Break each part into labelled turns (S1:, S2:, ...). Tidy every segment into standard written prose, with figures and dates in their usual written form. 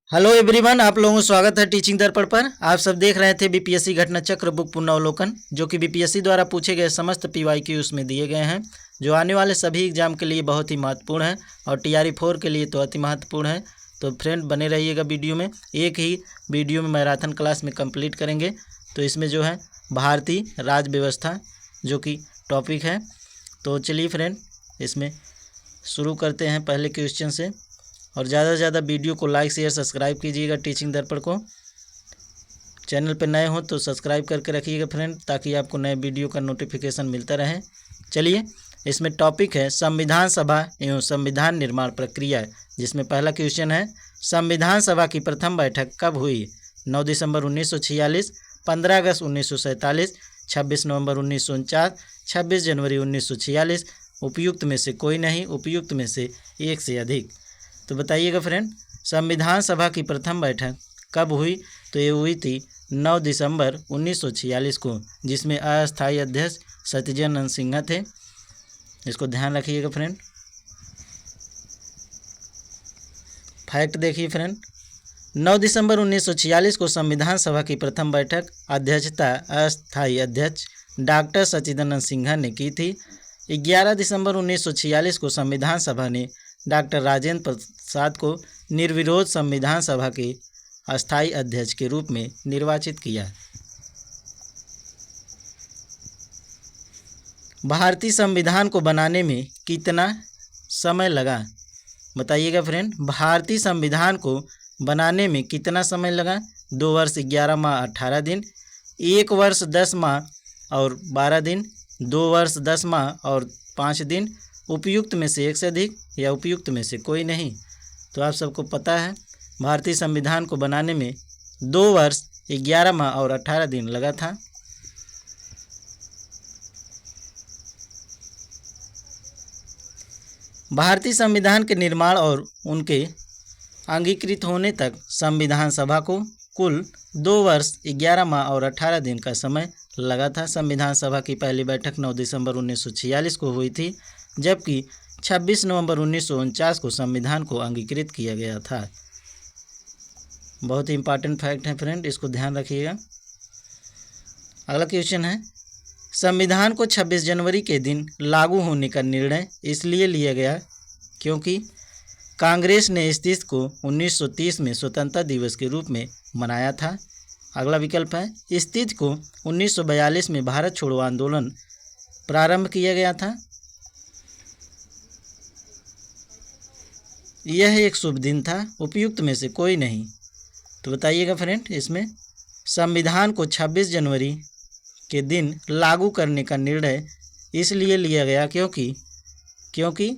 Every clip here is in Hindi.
S1: हेलो एवरीवन, आप लोगों को स्वागत है टीचिंग दर्पण पर। आप सब देख रहे थे बीपीएससी घटना चक्र बुक पुनरावलोकन, जो कि बीपीएससी द्वारा पूछे गए समस्त पीवाईक्यू उसमें दिए गए हैं, जो आने वाले सभी एग्जाम के लिए बहुत ही महत्वपूर्ण है और टीआरई 4 के लिए तो अति महत्वपूर्ण है। तो फ्रेंड बने रहिएगा वीडियो में। एक ही वीडियो में मैराथन क्लास में कंप्लीट करेंगे। तो इसमें जो है भारतीय राज्य व्यवस्था जो कि टॉपिक है। तो चलिए फ्रेंड, इसमें शुरू करते हैं पहले क्वेश्चन से। और ज़्यादा से ज़्यादा वीडियो को लाइक शेयर सब्सक्राइब कीजिएगा टीचिंग दर्पण को। चैनल पर नए हो तो सब्सक्राइब करके रखिएगा फ्रेंड, ताकि आपको नए वीडियो का नोटिफिकेशन मिलता रहे। चलिए, इसमें टॉपिक है संविधान सभा एवं संविधान निर्माण प्रक्रिया, जिसमें पहला क्वेश्चन है संविधान सभा की प्रथम बैठक कब हुई? 9 दिसंबर 1946, 15 अगस्त 1947, 26 नवंबर 1949, 26 जनवरी 1946, उपयुक्त में से कोई नहीं, उपयुक्त में से एक से अधिक। तो बताइएगा फ्रेंड, संविधान सभा की प्रथम बैठक कब हुई? तो ये हुई थी 9 दिसंबर 1946 को, जिसमें अस्थायी अध्यक्ष सत्येंद्र सिन्हा थे। इसको ध्यान रखिएगा फ्रेंड। फैक्ट देखिए फ्रेंड, 9 दिसंबर 1946 को संविधान सभा की प्रथम बैठक अध्यक्षता अस्थायी अध्यक्ष डॉक्टर सत्येंद्र सिन्हा ने की थी। 11 दिसंबर 1946 को संविधान सभा ने डॉक्टर राजेंद्र प्रसाद को निर्विरोध संविधान सभा के अस्थायी अध्यक्ष के रूप में निर्वाचित किया। भारतीय संविधान को बनाने में कितना समय लगा? बताइएगा फ्रेंड, भारतीय संविधान को बनाने में कितना समय लगा? 2 वर्ष 11 माह 18 दिन, 1 वर्ष 10 माह और 12 दिन, 2 वर्ष 10 माह और 5 दिन, उपयुक्त में से एक से अधिक या उपयुक्त में से कोई नहीं। तो आप सबको पता है भारतीय संविधान को बनाने में 2 वर्ष 11 माह और 18 दिन लगा था। भारतीय संविधान के निर्माण और उनके अंगीकृत होने तक संविधान सभा को कुल 2 वर्ष 11 माह और 18 दिन का समय लगा था। संविधान सभा की पहली बैठक 9 दिसंबर 1946 को हुई थी, जबकि 26 नवंबर 1949 को संविधान को अंगीकृत किया गया था। बहुत ही इंपॉर्टेंट फैक्ट है फ्रेंड, इसको ध्यान रखिएगा। अगला क्वेश्चन है संविधान को 26 जनवरी के दिन लागू होने का निर्णय इसलिए लिया गया क्योंकि कांग्रेस ने इस तिथि को 1930 में स्वतंत्रता दिवस के रूप में मनाया था। अगला विकल्प है इस तिथि को 1942 में भारत छोड़ो आंदोलन प्रारंभ किया गया था। यह एक शुभ दिन था, उपयुक्त में से कोई नहीं। तो बताइएगा फ्रेंड, इसमें संविधान को 26 जनवरी के दिन लागू करने का निर्णय इसलिए लिया गया क्योंकि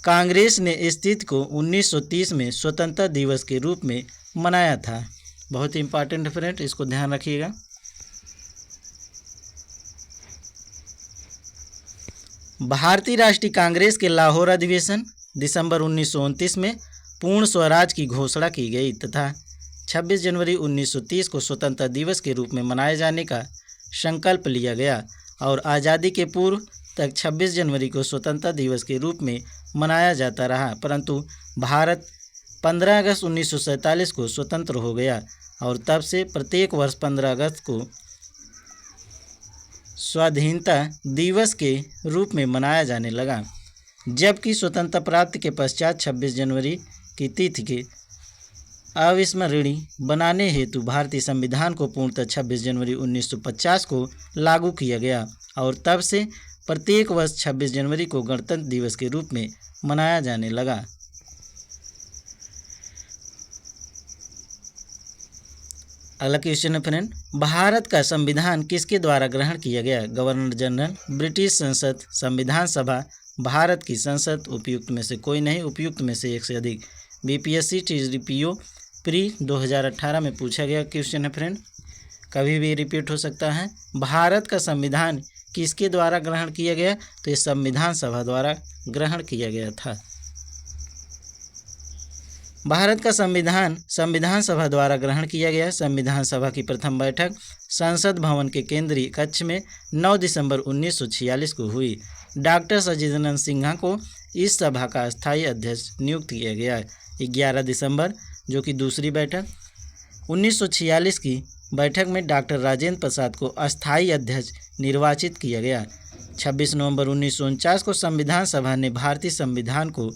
S1: कांग्रेस ने इस तिथि को 1930 में स्वतंत्रता दिवस के रूप में मनाया था। बहुत ही इंपॉर्टेंट फ्रेंड, इसको ध्यान रखिएगा। भारतीय राष्ट्रीय कांग्रेस के लाहौर अधिवेशन दिसंबर 1929 में पूर्ण स्वराज की घोषणा की गई तथा 26 जनवरी 1930 को स्वतंत्रता दिवस के रूप में मनाए जाने का संकल्प लिया गया और आज़ादी के पूर्व तक 26 जनवरी को स्वतंत्रता दिवस के रूप में मनाया जाता रहा, परंतु भारत 15 अगस्त 1947 को स्वतंत्र हो गया और तब से प्रत्येक वर्ष 15 अगस्त को स्वाधीनता दिवस के रूप में मनाया जाने लगा। जबकि स्वतंत्रता प्राप्ति के पश्चात 26 जनवरी की तिथि के अविस्मरणीय बनाने हेतु भारतीय संविधान को पूर्णतः 26 जनवरी 1950 को लागू किया गया और तब से प्रत्येक वर्ष 26 जनवरी को गणतंत्र दिवस के रूप में मनाया जाने लगा। अगला क्वेश्चन है फ्रेंड, भारत का संविधान किसके द्वारा ग्रहण किया गया? गवर्नर जनरल, ब्रिटिश संसद, संविधान सभा, भारत की संसद, उपयुक्त में से कोई नहीं, उपयुक्त में से एक से अधिक। बीपीएससी टीजीपीओ प्री 2018 में पूछा गया क्वेश्चन है फ्रेंड, कभी भी रिपीट हो सकता है। भारत का संविधान किसके द्वारा ग्रहण किया गया? तो ये संविधान सभा द्वारा ग्रहण किया गया था। भारत का संविधान सभा द्वारा ग्रहण किया गया। संविधान सभा की प्रथम बैठक संसद भवन के केंद्रीय कक्ष में 9 दिसंबर 1946 को हुई। डॉक्टर सत्येंद्र सिन्हा को इस सभा का अस्थायी अध्यक्ष नियुक्त किया गया। 11 दिसंबर जो कि दूसरी बैठक। 1946 की बैठक में डॉक्टर राजेंद्र प्रसाद को अस्थायी अध्यक्ष निर्वाचित किया गया। 26 नवंबर 1949 को संविधान सभा ने भारतीय संविधान को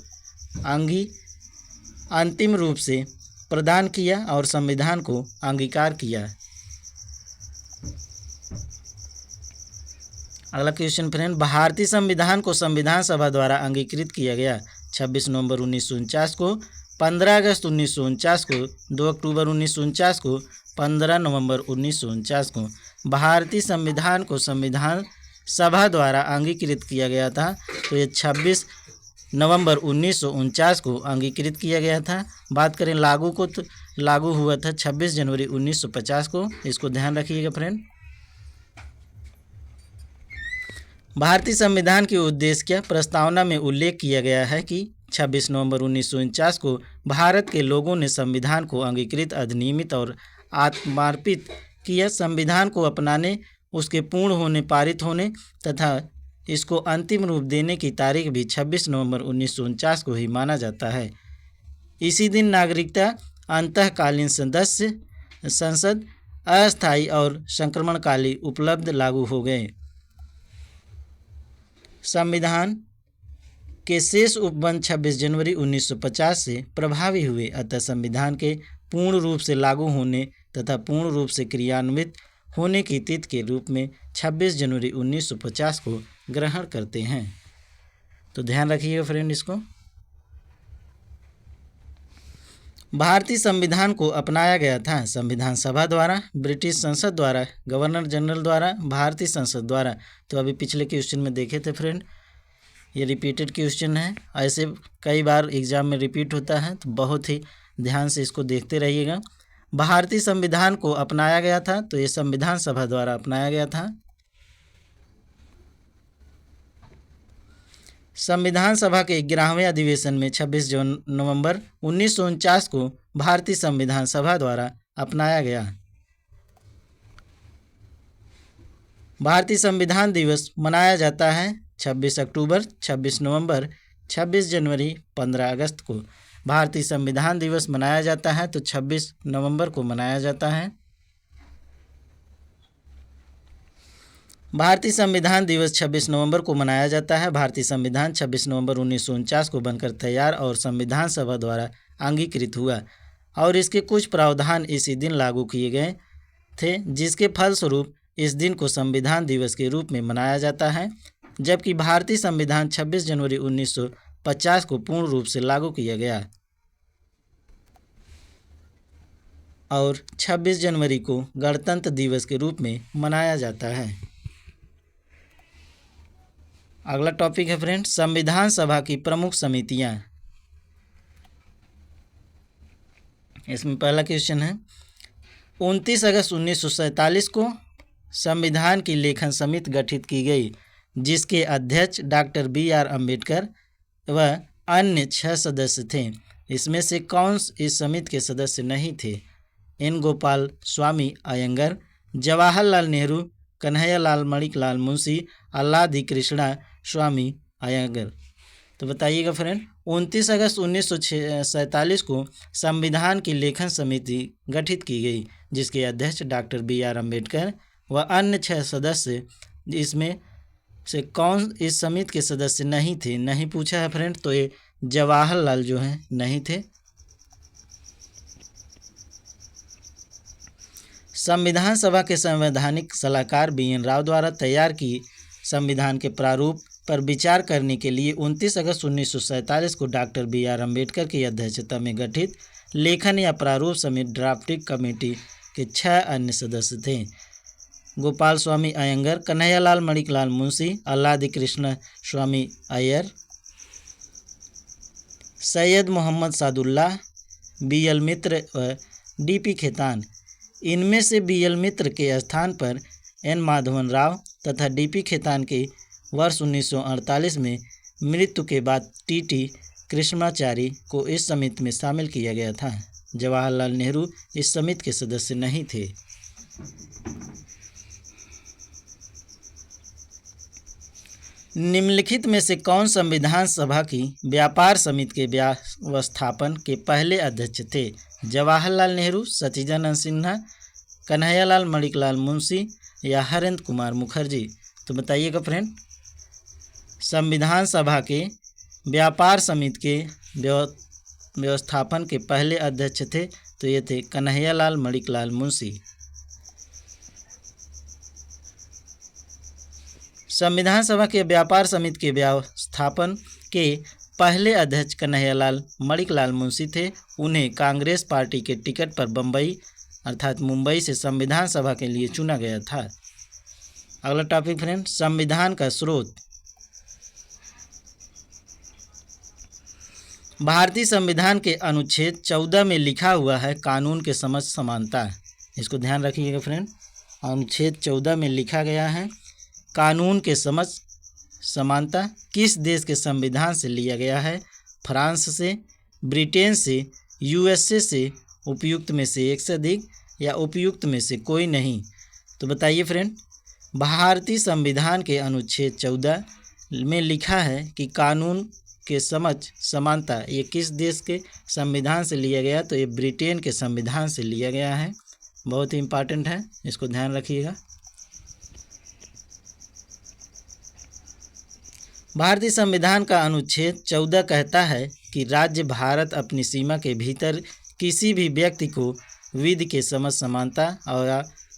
S1: अंतिम रूप से प्रदान किया और संविधान को अंगीकार किया। अगला क्वेश्चन फ्रेंड, भारतीय संविधान को संविधान सभा द्वारा अंगीकृत किया गया। 26 नवंबर 1949 को, 15 अगस्त 1949 को, 2 अक्टूबर 1949 को, 15 नवंबर 1949 को भारतीय संविधान को संविधान सभा द्वारा अंगीकृत किया गया था। तो ये 26 नवंबर 1949 को अंगीकृत किया गया था। बात करें लागू को, तो लागू हुआ था 26 जनवरी 1950 को। इसको ध्यान रखिएगा फ्रेंड। भारतीय संविधान के उद्देश्य क्या, प्रस्तावना में उल्लेख किया गया है कि 26 नवंबर 1949 को भारत के लोगों ने संविधान को अंगीकृत, अधिनियमित और आत्मार्पित किया। संविधान को अपनाने, उसके पूर्ण होने, पारित होने तथा इसको अंतिम रूप देने की तारीख भी 26 नवंबर 1949 को ही माना जाता है। इसी दिन नागरिकता अंतःकालीन संसद अस्थायी और संक्रमणकालीन उपलब्ध लागू हो गए। संविधान के शेष उपबंध 26 जनवरी 1950 से प्रभावी हुए, अतः संविधान के पूर्ण रूप से लागू होने तथा पूर्ण रूप से क्रियान्वित होने की तिथि के रूप में 26 जनवरी 1950 को ग्रहण करते हैं। तो ध्यान रखिएगा फ्रेंड इसको। भारतीय संविधान को अपनाया गया था संविधान सभा द्वारा, ब्रिटिश संसद द्वारा, गवर्नर जनरल द्वारा, भारतीय संसद द्वारा। तो अभी पिछले क्वेश्चन में देखे थे फ्रेंड, ये रिपीटेड क्वेश्चन है, ऐसे कई बार एग्जाम में रिपीट होता है, तो बहुत ही ध्यान से इसको देखते रहिएगा। भारतीय संविधान को अपनाया गया था, तो ये संविधान सभा द्वारा अपनाया गया था। संविधान सभा के 11वें अधिवेशन में 26 नवंबर 1949 को भारतीय संविधान सभा द्वारा अपनाया गया। भारतीय संविधान दिवस मनाया जाता है 26 अक्टूबर, 26 नवंबर, 26 जनवरी, 15 अगस्त को। भारतीय संविधान दिवस मनाया जाता है, तो 26 नवंबर को मनाया जाता है। भारतीय संविधान दिवस 26 नवंबर को मनाया जाता है। भारतीय संविधान 26 नवंबर 1949 को बनकर तैयार और संविधान सभा द्वारा अंगीकृत हुआ और इसके कुछ प्रावधान इसी दिन लागू किए गए थे, जिसके फलस्वरूप इस दिन को संविधान दिवस के रूप में मनाया जाता है। जबकि भारतीय संविधान 26 जनवरी 1950 को पूर्ण रूप से लागू किया गया और 26 जनवरी को गणतंत्र दिवस के रूप में मनाया जाता है। अगला टॉपिक है फ्रेंड, संविधान सभा की प्रमुख समितियां। इसमें पहला क्वेश्चन है, 29 अगस्त 1947 को संविधान की लेखन समिति गठित की गई, जिसके अध्यक्ष डॉक्टर BR अम्बेडकर व अन्य 6 सदस्य थे। इसमें से कौन इस समिति के सदस्य नहीं थे? N. गोपाल स्वामी अयंगर, जवाहरलाल नेहरू, कन्हैयालाल मणिकलाल मुंशी, अल्लादी कृष्णा स्वामी अयंगर। तो बताइएगा फ्रेंड, 29 अगस्त 1947 को संविधान की लेखन समिति गठित की गई, जिसके अध्यक्ष डॉक्टर BR अम्बेडकर व अन्य 6 सदस्य। इसमें से कौन इस समिति के सदस्य नहीं थे? नहीं पूछा है फ्रेंड, तो ये जवाहरलाल जो हैं नहीं थे। संविधान सभा के संवैधानिक सलाहकार BN राव द्वारा तैयार की संविधान के प्रारूप पर विचार करने के लिए 29 अगस्त 1947 को डॉक्टर BR अम्बेडकर की अध्यक्षता में गठित लेखन या प्रारूप समिति ड्राफ्टिंग कमेटी के 6 अन्य सदस्य थे। गोपाल स्वामी अयंगर, कन्हैयालाल मणिकलाल मुंशी, अल्लादी कृष्ण स्वामी अय्यर, सैयद मोहम्मद सादुल्लाह, BL मित्र व DP खेतान। इनमें से BL मित्र के स्थान पर N. माधवन राव तथा DP खेतान के वर्ष 1948 में मृत्यु के बाद TT कृष्णाचारी को इस समिति में शामिल किया गया था। जवाहरलाल नेहरू इस समिति के सदस्य नहीं थे। निम्नलिखित में से कौन संविधान सभा की व्यापार समिति के व्यवस्थापन के पहले अध्यक्ष थे? जवाहरलाल नेहरू, सचिदानंद सिन्हा, कन्हैयालाल मणिकलाल मुंशी या हरेंद्र कुमार मुखर्जी। तो बताइएगा फ्रेंड। संविधान सभा के व्यापार समिति के व्यवस्थापन के पहले अध्यक्ष थे, तो ये थे कन्हैयालाल मणिकलाल मुंशी। संविधान सभा के व्यापार समिति के व्यवस्थापन के पहले अध्यक्ष कन्हैयालाल मणिकलाल मुंशी थे। उन्हें कांग्रेस पार्टी के टिकट पर बम्बई अर्थात मुंबई से संविधान सभा के लिए चुना गया था। अगला टॉपिक फ्रेंड, संविधान का स्रोत। भारतीय संविधान के अनुच्छेद 14 में लिखा हुआ है कानून के समझ समानता। इसको ध्यान रखिएगा फ्रेंड। अनुच्छेद 14 में लिखा गया है कानून के समझ समानता किस देश के संविधान से लिया गया है? फ्रांस से, ब्रिटेन से, यूएसए से, उपयुक्त में से एक से अधिक या उपयुक्त में से कोई नहीं। तो बताइए फ्रेंड। भारतीय संविधान के अनुच्छेद 14 में लिखा है कि कानून के समझ समानता ये किस देश के संविधान से लिया गया? तो ये ब्रिटेन के संविधान से लिया गया है। बहुत ही इम्पॉर्टेंट है, इसको ध्यान रखिएगा। भारतीय संविधान का अनुच्छेद 14 कहता है कि राज्य भारत अपनी सीमा के भीतर किसी भी व्यक्ति को विधि के समझ समानता और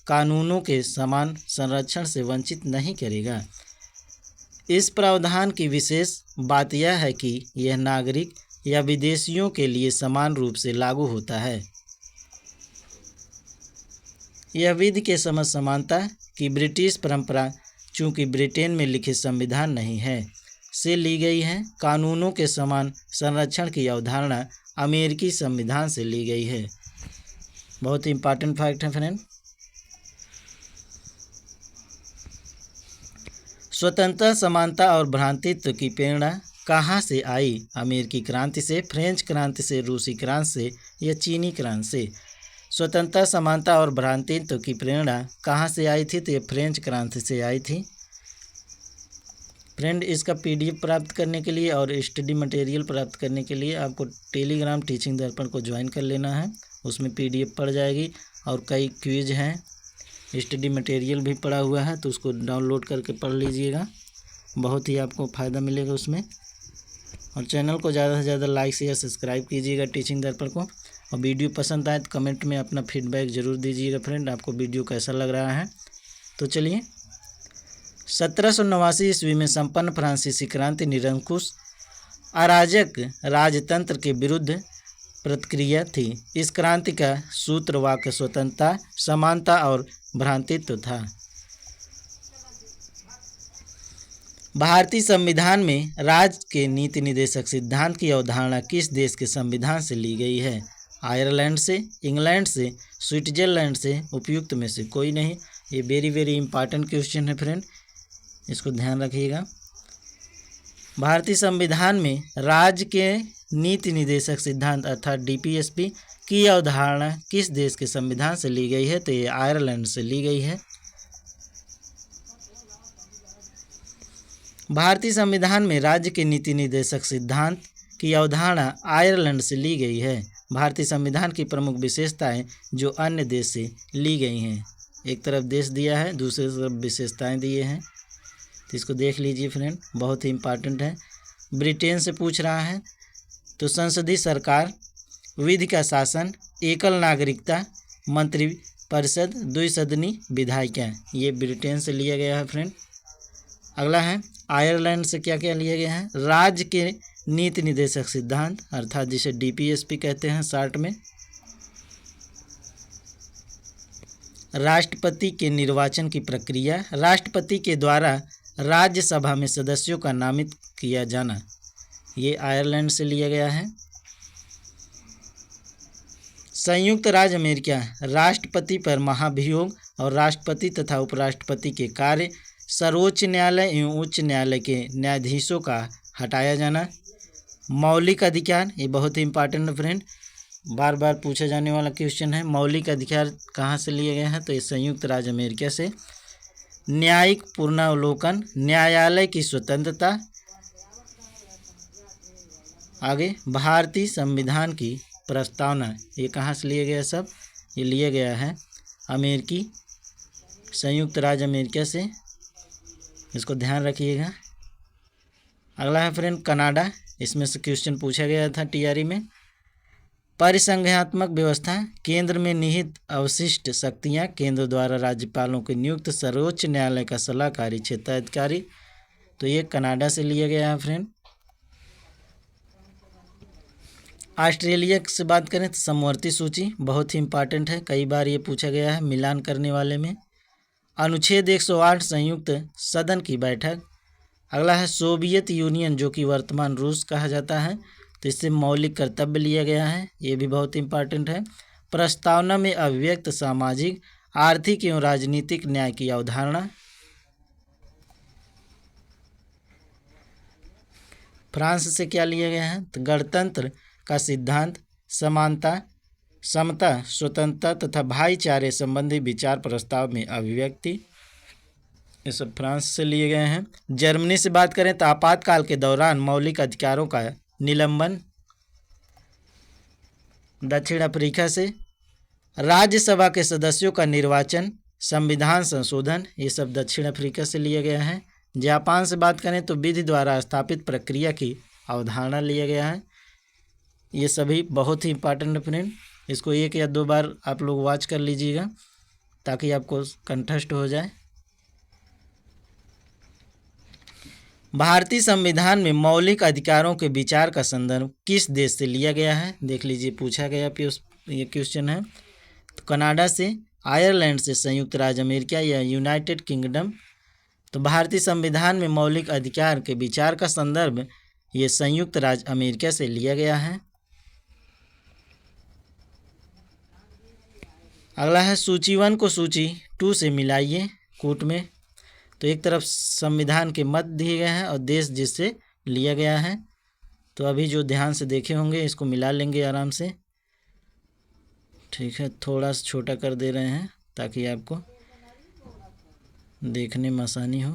S1: कानूनों के समान संरक्षण से वंचित नहीं करेगा। इस प्रावधान की विशेष बात यह है कि यह नागरिक या विदेशियों के लिए समान रूप से लागू होता है। यह विधि के समझ समानता की ब्रिटिश परंपरा चूँकि ब्रिटेन में लिखित संविधान नहीं है से ली गई है। कानूनों के समान संरक्षण की अवधारणा अमेरिकी संविधान से ली गई है। बहुत ही इम्पॉर्टेंट फैक्ट है फ्रेंड। स्वतंत्रता, समानता और भ्रातृत्व की प्रेरणा कहाँ से आई? अमेरिकी क्रांति से, फ्रेंच क्रांति से, रूसी क्रांति से या चीनी क्रांति से? स्वतंत्रता, समानता और भ्रातृत्व की प्रेरणा कहाँ से आई थी? तो ये फ्रेंच क्रांति से आई थी। फ्रेंड, इसका पीडीएफ प्राप्त करने के लिए और स्टडी मटेरियल प्राप्त करने के लिए आपको टेलीग्राम टीचिंग दर्पण को ज्वाइन कर लेना है। उसमें पीडीएफ पड़ जाएगी और कई क्विज हैं, स्टडी मटेरियल भी पड़ा हुआ है, तो उसको डाउनलोड करके पढ़ लीजिएगा। बहुत ही आपको फ़ायदा मिलेगा उसमें। और चैनल को ज़्यादा से ज़्यादा लाइक शेयर सब्सक्राइब कीजिएगा टीचिंग दर्पण को। और वीडियो पसंद आए तो कमेंट में अपना फीडबैक ज़रूर दीजिएगा फ्रेंड, आपको वीडियो कैसा लग रहा है। तो चलिए, 1789 ईस्वी में संपन्न फ्रांसीसी क्रांति निरंकुश अराजक राजतंत्र के विरुद्ध प्रतिक्रिया थी। इस क्रांति का सूत्रवाक्य स्वतंत्रता, समानता और भ्रातृत्व था। भारतीय संविधान में राज्य के नीति निर्देशक सिद्धांत की अवधारणा किस देश के संविधान से ली गई है? आयरलैंड से, इंग्लैंड से, स्विट्जरलैंड से, उपयुक्त में से कोई नहीं। ये वेरी इंपॉर्टेंट क्वेश्चन है फ्रेंड, इसको ध्यान रखिएगा। भारतीय संविधान में राज्य के नीति निर्देशक सिद्धांत अर्थात डीपीएसपी की अवधारणा किस देश के संविधान से ली गई है? तो ये आयरलैंड से ली गई है। भारतीय संविधान में राज्य के नीति निर्देशक सिद्धांत की अवधारणा आयरलैंड से ली गई है। भारतीय संविधान की प्रमुख विशेषताएं जो अन्य देश से ली गई हैं। एक तरफ देश दिया है, दूसरी तरफ विशेषताएं दिए हैं, तो इसको देख लीजिए फ्रेंड, बहुत ही इम्पॉर्टेंट है। ब्रिटेन से पूछ रहा है तो संसदीय सरकार, विधि का शासन, एकल नागरिकता, मंत्री परिषद, द्विसदनी विधायिका, ये ब्रिटेन से लिया गया है फ्रेंड। अगला है आयरलैंड से क्या क्या लिया गया है? राज्य के नीति निर्देशक सिद्धांत अर्थात जिसे डीपीएसपी कहते हैं शॉर्ट में। राष्ट्रपति के निर्वाचन की प्रक्रिया, राष्ट्रपति के द्वारा राज्यसभा में सदस्यों का नामित किया जाना, ये आयरलैंड से लिया गया है। संयुक्त राज्य अमेरिका राष्ट्रपति पर महाभियोग और राष्ट्रपति तथा उपराष्ट्रपति के कार्य, सर्वोच्च न्यायालय एवं उच्च न्यायालय के न्यायाधीशों का हटाया जाना। मौलिक अधिकार, ये बहुत ही इंपॉर्टेंट फ्रेंड, बार बार पूछा जाने वाला क्वेश्चन है। मौलिक अधिकार कहाँ से लिए गए हैं? तो ये संयुक्त राज्य अमेरिका से। न्यायिक पुनरावलोकन, न्यायालय की स्वतंत्रता। आगे भारतीय संविधान की प्रस्तावना, ये कहाँ से लिए गया सब? ये लिए गया है संयुक्त राज्य अमेरिका से, इसको ध्यान रखिएगा। अगला है फ्रेंड कनाडा, इसमें से क्वेश्चन पूछा गया था टीआरई में। परिसंघात्मक व्यवस्था, केंद्र में निहित अवशिष्ट शक्तियां, केंद्र द्वारा राज्यपालों के नियुक्त सर्वोच्च न्यायालय का सलाहकारी क्षेत्राधिकारी, तो ये कनाडा से लिया गया है फ्रेंड। ऑस्ट्रेलिया से बात करें तो समवर्ती सूची बहुत ही इंपॉर्टेंट है, कई बार ये पूछा गया है मिलान करने वाले में। अनुच्छेद 108 संयुक्त सदन की बैठक। अगला है सोवियत यूनियन, जो कि वर्तमान रूस कहा जाता है, तो इससे मौलिक कर्तव्य लिया गया है, ये भी बहुत इंपॉर्टेंट है। प्रस्तावना में अभिव्यक्त सामाजिक, आर्थिक एवं राजनीतिक न्याय की अवधारणा। फ्रांस से क्या लिया गया है? तो गणतंत्र का सिद्धांत, समानता, समता, स्वतंत्रता तथा भाईचारे संबंधी विचार प्रस्ताव में अभिव्यक्ति, ये सब फ्रांस से लिए गए हैं। जर्मनी से बात करें तो आपातकाल के दौरान मौलिक अधिकारों का निलंबन। दक्षिण अफ्रीका से राज्यसभा के सदस्यों का निर्वाचन, संविधान संशोधन, ये सब दक्षिण अफ्रीका से लिया गया है। जापान से बात करें तो विधि द्वारा स्थापित प्रक्रिया की अवधारणा लिया गया है। ये सभी बहुत ही इंपॉर्टेंट है फ्रेंड, इसको 1 या 2 बार आप लोग वॉच कर लीजिएगा ताकि आपको कंठस्थ हो जाए। भारतीय संविधान में मौलिक अधिकारों के विचार का संदर्भ किस देश से लिया गया है? देख लीजिए, पूछा गया ये क्वेश्चन है। तो कनाडा से, आयरलैंड से, संयुक्त राज्य अमेरिका या यूनाइटेड किंगडम। तो भारतीय संविधान में मौलिक अधिकार के विचार का संदर्भ ये संयुक्त राज्य अमेरिका से लिया गया है। अगला है सूची 1 को सूची 2 से मिलाइए कूट में। तो एक तरफ संविधान के मत दिए गए हैं और देश जिससे लिया गया है, तो अभी जो ध्यान से देखे होंगे इसको मिला लेंगे आराम से। ठीक है, थोड़ा सा छोटा कर दे रहे हैं ताकि आपको देखने में आसानी हो।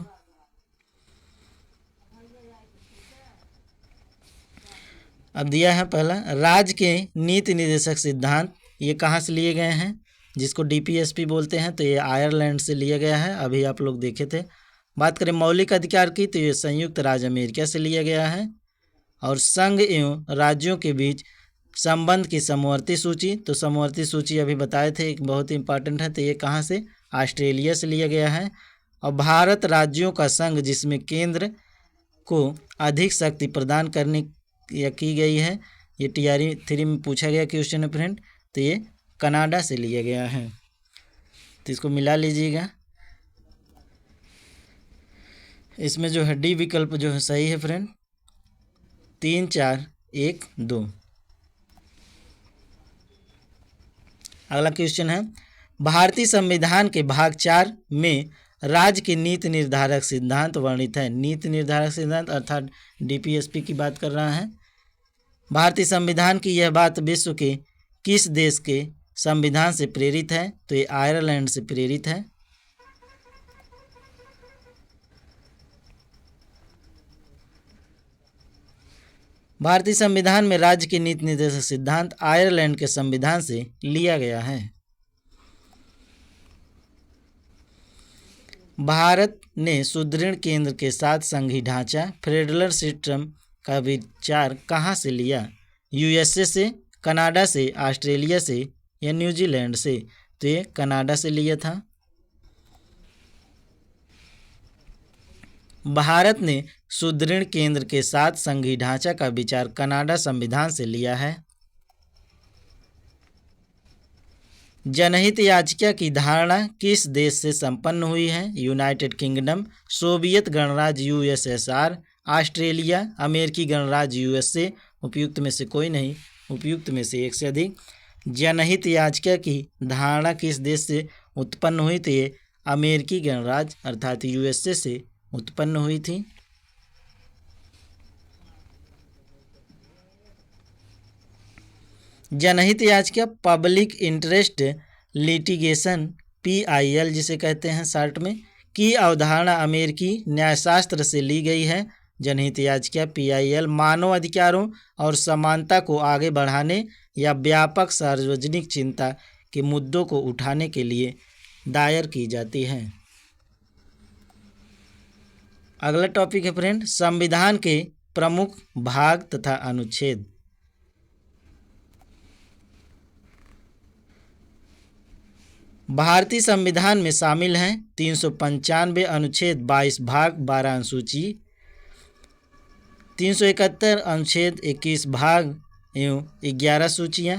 S1: अब दिया है पहला, राज्य के नीति निर्देशक सिद्धांत, ये कहाँ से लिए गए हैं? जिसको डीपीएसपी बोलते हैं, तो ये आयरलैंड से लिया गया है, अभी आप लोग देखे थे। बात करें मौलिक अधिकार की, तो ये संयुक्त राज्य अमेरिका से लिया गया है। और संघ एवं राज्यों के बीच संबंध की समवर्ती सूची, तो समवर्ती सूची अभी बताए थे, एक बहुत ही इंपॉर्टेंट है, तो ये कहाँ से? ऑस्ट्रेलिया से लिया गया है। और भारत राज्यों का संघ, जिसमें केंद्र को अधिक शक्ति प्रदान करने या की गई है, ये टीआरई 3 में पूछा गया क्वेश्चन है फ्रेंड, तो ये कनाडा से लिया गया है। तो इसको मिला लीजिएगा। इसमें जो है डी विकल्प जो है सही है फ्रेंड, 3, 4, 1, 2। अगला क्वेश्चन है, भारतीय संविधान के भाग 4 में राज्य के नीति निर्धारक सिद्धांत वर्णित है। नीति निर्धारक सिद्धांत अर्थात डीपीएसपी की बात कर रहा है। भारतीय संविधान की यह बात विश्व के किस देश के संविधान से प्रेरित है? तो ये आयरलैंड से प्रेरित है। भारतीय संविधान में राज्य के नीति निर्देशक सिद्धांत आयरलैंड के संविधान से लिया गया है। भारत ने सुदृढ़ केंद्र के साथ संघीय ढांचा फेडरल सिस्टम का विचार कहाँ से लिया? यूएसए से, कनाडा से, ऑस्ट्रेलिया से या न्यूजीलैंड से? तो ये कनाडा से लिया था। भारत ने सुदृढ़ केंद्र के साथ संघीय ढांचा का विचार कनाडा संविधान से लिया है। जनहित याचिका की धारणा किस देश से संपन्न हुई है? यूनाइटेड किंगडम, सोवियत गणराज्य यूएसएसआर, ऑस्ट्रेलिया, अमेरिकी गणराज्य यूएसए। उपयुक्त में से कोई नहीं, उपयुक्त में से एक से अधिक। जनहित याचिका की धारणा किस देश से उत्पन्न हुई? तो ये अमेरिकी गणराज्य अर्थात यूएसए से उत्पन्न हुई थी। जनहित याचिका पब्लिक इंटरेस्ट लिटिगेशन, PIL जिसे कहते हैं शॉर्ट में, की अवधारणा अमेरिकी न्यायशास्त्र से ली गई है। जनहित याचिका PIL मानव अधिकारों और समानता को आगे बढ़ाने या व्यापक सार्वजनिक चिंता के मुद्दों को उठाने के लिए दायर की जाती है। अगला टॉपिक है फ्रेंड, संविधान के प्रमुख भाग तथा अनुच्छेद। भारतीय संविधान में शामिल हैं 395 अनुच्छेद, 22 भाग, 12 अनुसूची, 371 अनुच्छेद, 21 भाग एवं 11 सूचियाँ,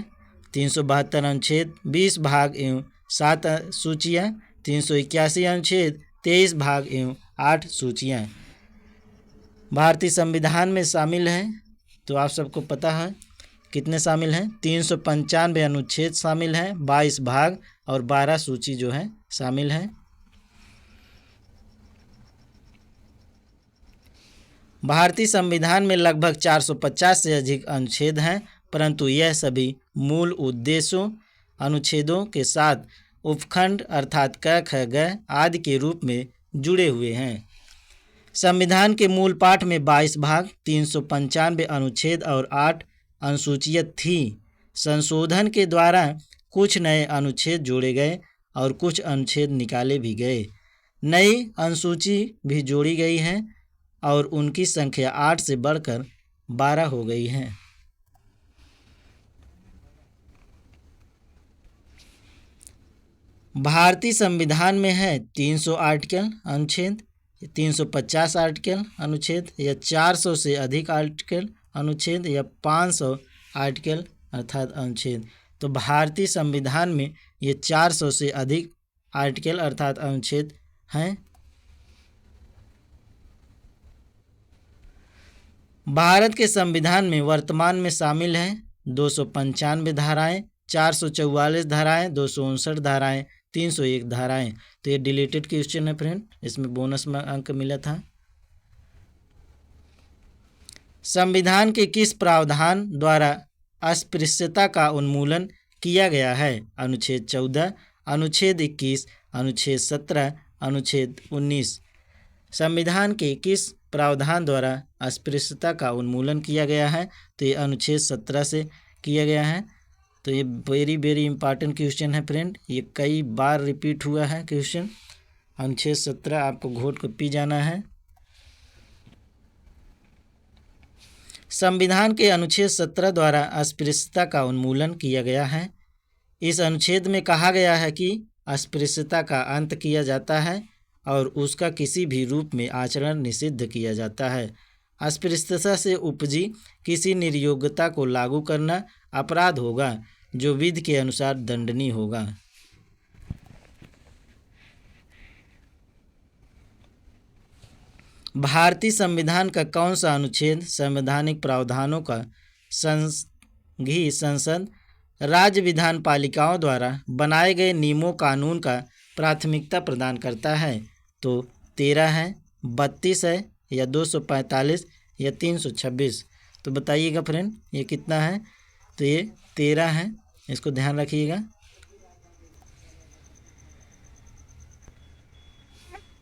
S1: 372 अनुच्छेद, 20 भाग एवं 7 सूचियाँ, 381 अनुच्छेद, 23 भाग एवं 8 सूचियाँ भारतीय संविधान में शामिल हैं। तो आप सबको पता है कितने शामिल हैं, 395 अनुच्छेद शामिल हैं, 22 भाग और 12 सूची जो है शामिल हैं। भारतीय संविधान में लगभग 450 से अधिक अनुच्छेद हैं, परंतु यह सभी मूल उद्देश्यों अनुच्छेदों के साथ उपखंड अर्थात क, ख, ग आदि के रूप में जुड़े हुए हैं। संविधान के मूल पाठ में 22 भाग, 395 अनुच्छेद और 8 अनुसूचियाँ थी। संशोधन के द्वारा कुछ नए अनुच्छेद जोड़े गए और कुछ अनुच्छेद निकाले भी गए। नई अनुसूची भी जोड़ी गई हैं और उनकी संख्या 8 से बढ़कर 12 हो गई है। भारतीय संविधान में है 300 आर्टिकल अनुच्छेद, 350 आर्टिकल अनुच्छेद या 400 से अधिक आर्टिकल अनुच्छेद या 500 आर्टिकल अर्थात अनुच्छेद। तो भारतीय संविधान में ये 400 से अधिक आर्टिकल अर्थात अनुच्छेद हैं। भारत के संविधान में वर्तमान में शामिल हैं 295 धाराएं, 444 धाराएं, 259 धाराएं, 301 धाराएं। तो ये डिलीटेड क्वेश्चन है फ्रेंड, इसमें बोनस में अंक मिला था। संविधान के किस प्रावधान द्वारा अस्पृश्यता का उन्मूलन किया गया है? अनुच्छेद 14, अनुच्छेद 21, अनुच्छेद 17, अनुच्छेद 19। संविधान के किस प्रावधान द्वारा अस्पृश्यता का उन्मूलन किया गया है? तो ये अनुच्छेद 17 से किया गया है। तो ये वेरी वेरी इंपॉर्टेंट क्वेश्चन है फ्रेंड, ये कई बार रिपीट हुआ है क्वेश्चन। अनुच्छेद 17 आपको घोट कर पी जाना है। संविधान के अनुच्छेद 17 द्वारा अस्पृश्यता का उन्मूलन किया गया है। इस अनुच्छेद में कहा गया है कि अस्पृश्यता का अंत किया जाता है और उसका किसी भी रूप में आचरण निषिद्ध किया जाता है। अस्पृश्यता से उपजी किसी निर्योग्यता को लागू करना अपराध होगा जो विधि के अनुसार दंडनीय होगा। भारतीय संविधान का कौन सा अनुच्छेद संवैधानिक प्रावधानों का संघीय संसद राज्य विधान पालिकाओं द्वारा बनाए गए नियमों कानून का प्राथमिकता प्रदान करता है? तो 13 है, 32 है या 245 या 326। तो बताइएगा फ्रेंड ये कितना है? तो ये 13 है, इसको ध्यान रखिएगा।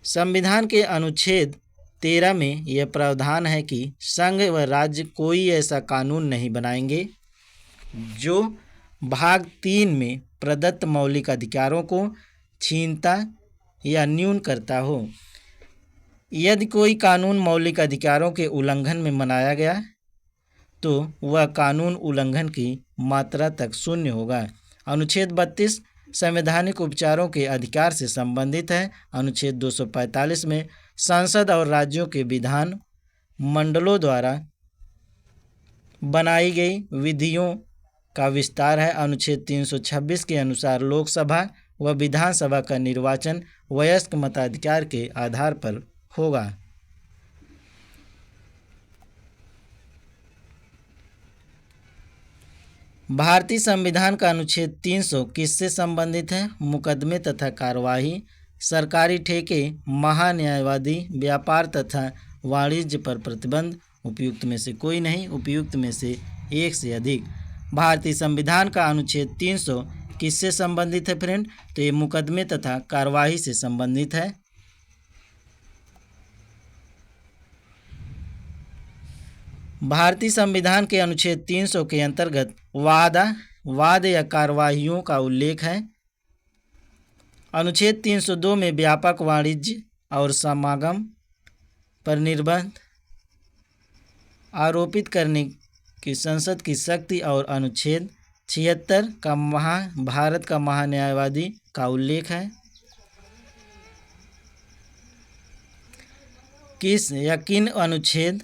S1: संविधान के अनुच्छेद 13 में यह प्रावधान है कि संघ व राज्य कोई ऐसा कानून नहीं बनाएंगे जो भाग 3 में प्रदत्त मौलिक अधिकारों को छीनता या न्यून करता हो। यदि कोई कानून मौलिक अधिकारों के उल्लंघन में बनाया गया तो वह कानून उल्लंघन की मात्रा तक शून्य होगा। अनुच्छेद 32 संवैधानिक उपचारों के अधिकार से संबंधित है। अनुच्छेद 245 में संसद और राज्यों के विधान मंडलों द्वारा बनाई गई विधियों का विस्तार है। अनुच्छेद 326 के अनुसार लोकसभा व विधानसभा का निर्वाचन वयस्क मताधिकार के आधार पर होगा। भारतीय संविधान का अनुच्छेद 300 किससे संबंधित है? मुकदमे तथा कार्यवाही, सरकारी ठेके, महान्यायवादी, व्यापार तथा वाणिज्य पर प्रतिबंध, उपयुक्त में से कोई नहीं, उपयुक्त में से एक से अधिक। भारतीय संविधान का अनुच्छेद 300 किससे संबंधित है फ्रेंड? तो ये मुकदमे तथा कार्यवाही से संबंधित है। भारतीय संविधान के अनुच्छेद 300 के अंतर्गत वाद या कार्यवाहियों का उल्लेख है। अनुच्छेद 302 में व्यापक वाणिज्य और समागम पर निर्बंध आरोपित करने की संसद की शक्ति और अनुच्छेद 76 का भारत का महान्यायवादी का उल्लेख है। किस या किन अनुच्छेद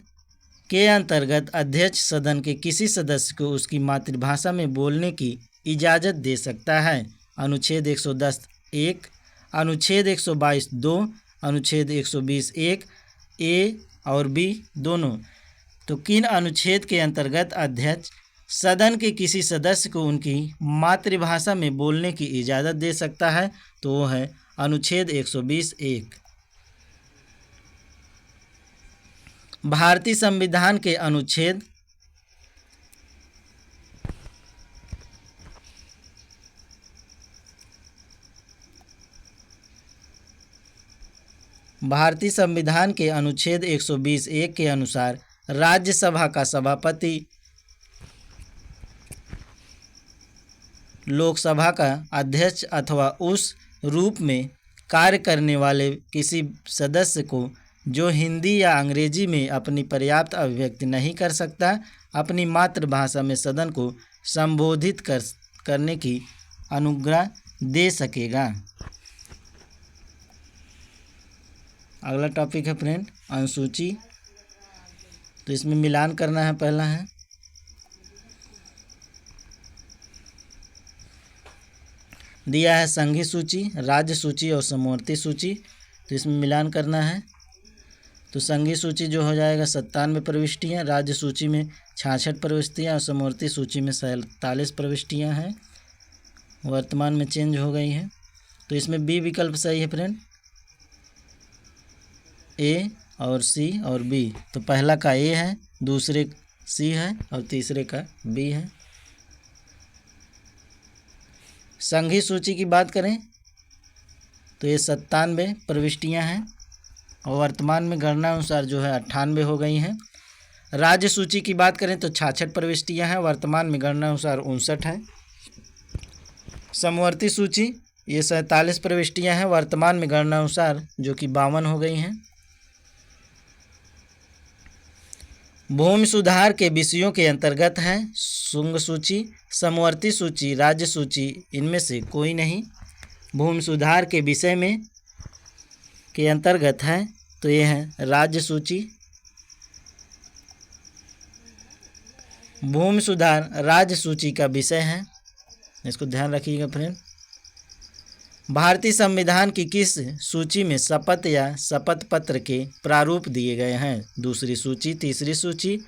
S1: के अंतर्गत अध्यक्ष सदन के किसी सदस्य को उसकी मातृभाषा में बोलने की इजाज़त दे सकता है? अनुच्छेद 110 1, अनुच्छेद 122 2, अनुच्छेद 120 1 ए और बी दोनों। तो किन अनुच्छेद के अंतर्गत अध्यक्ष सदन के किसी सदस्य को उनकी मातृभाषा में बोलने की इजाज़त दे सकता है? तो वो है अनुच्छेद 120 1। भारतीय संविधान के अनुच्छेद भारतीय संविधान के अनुच्छेद 120 1 के अनुसार राज्यसभा का सभापति लोकसभा का अध्यक्ष अथवा उस रूप में कार्य करने वाले किसी सदस्य को जो हिंदी या अंग्रेजी में अपनी पर्याप्त अभिव्यक्ति नहीं कर सकता, अपनी मातृभाषा में सदन को संबोधित करने की अनुज्ञा दे सकेगा। अगला टॉपिक है फ्रेंड अनुसूची। तो इसमें मिलान करना है। पहला है दिया है संघीय सूची, राज्य सूची और समवर्ती सूची। तो इसमें मिलान करना है। तो संघीय सूची जो हो जाएगा 97 प्रविष्टियाँ, राज्य सूची में 66 प्रविष्टियाँ और समवर्ती सूची में 47 प्रविष्टियाँ हैं। वर्तमान में चेंज हो गई हैं। तो इसमें बी विकल्प सही है फ्रेंड, ए और सी और बी। तो पहला का ए है, दूसरे सी है और तीसरे का बी है। संघीय सूची की बात करें तो ये 97 प्रविष्टियाँ हैं और वर्तमान में गणना अनुसार जो है 98 हो गई हैं। राज्य सूची की बात करें तो 66 प्रविष्टियाँ हैं, वर्तमान में गणना अनुसार 59 है। समवर्ती सूची ये 47 प्रविष्टियाँ हैं, वर्तमान में गणना अनुसार जो कि 52 हो गई हैं। भूमि सुधार के विषयों के अंतर्गत है शुंग सूची, समवर्ती सूची, राज्य सूची, इनमें से कोई नहीं। भूमि सुधार के विषय में के अंतर्गत है तो ये है राज्य सूची। भूमि सुधार राज्य सूची का विषय है, इसको ध्यान रखिएगा फ्रेंड। भारतीय संविधान की किस सूची में शपथ या शपथ पत्र के प्रारूप दिए गए हैं? दूसरी सूची, तीसरी सूची,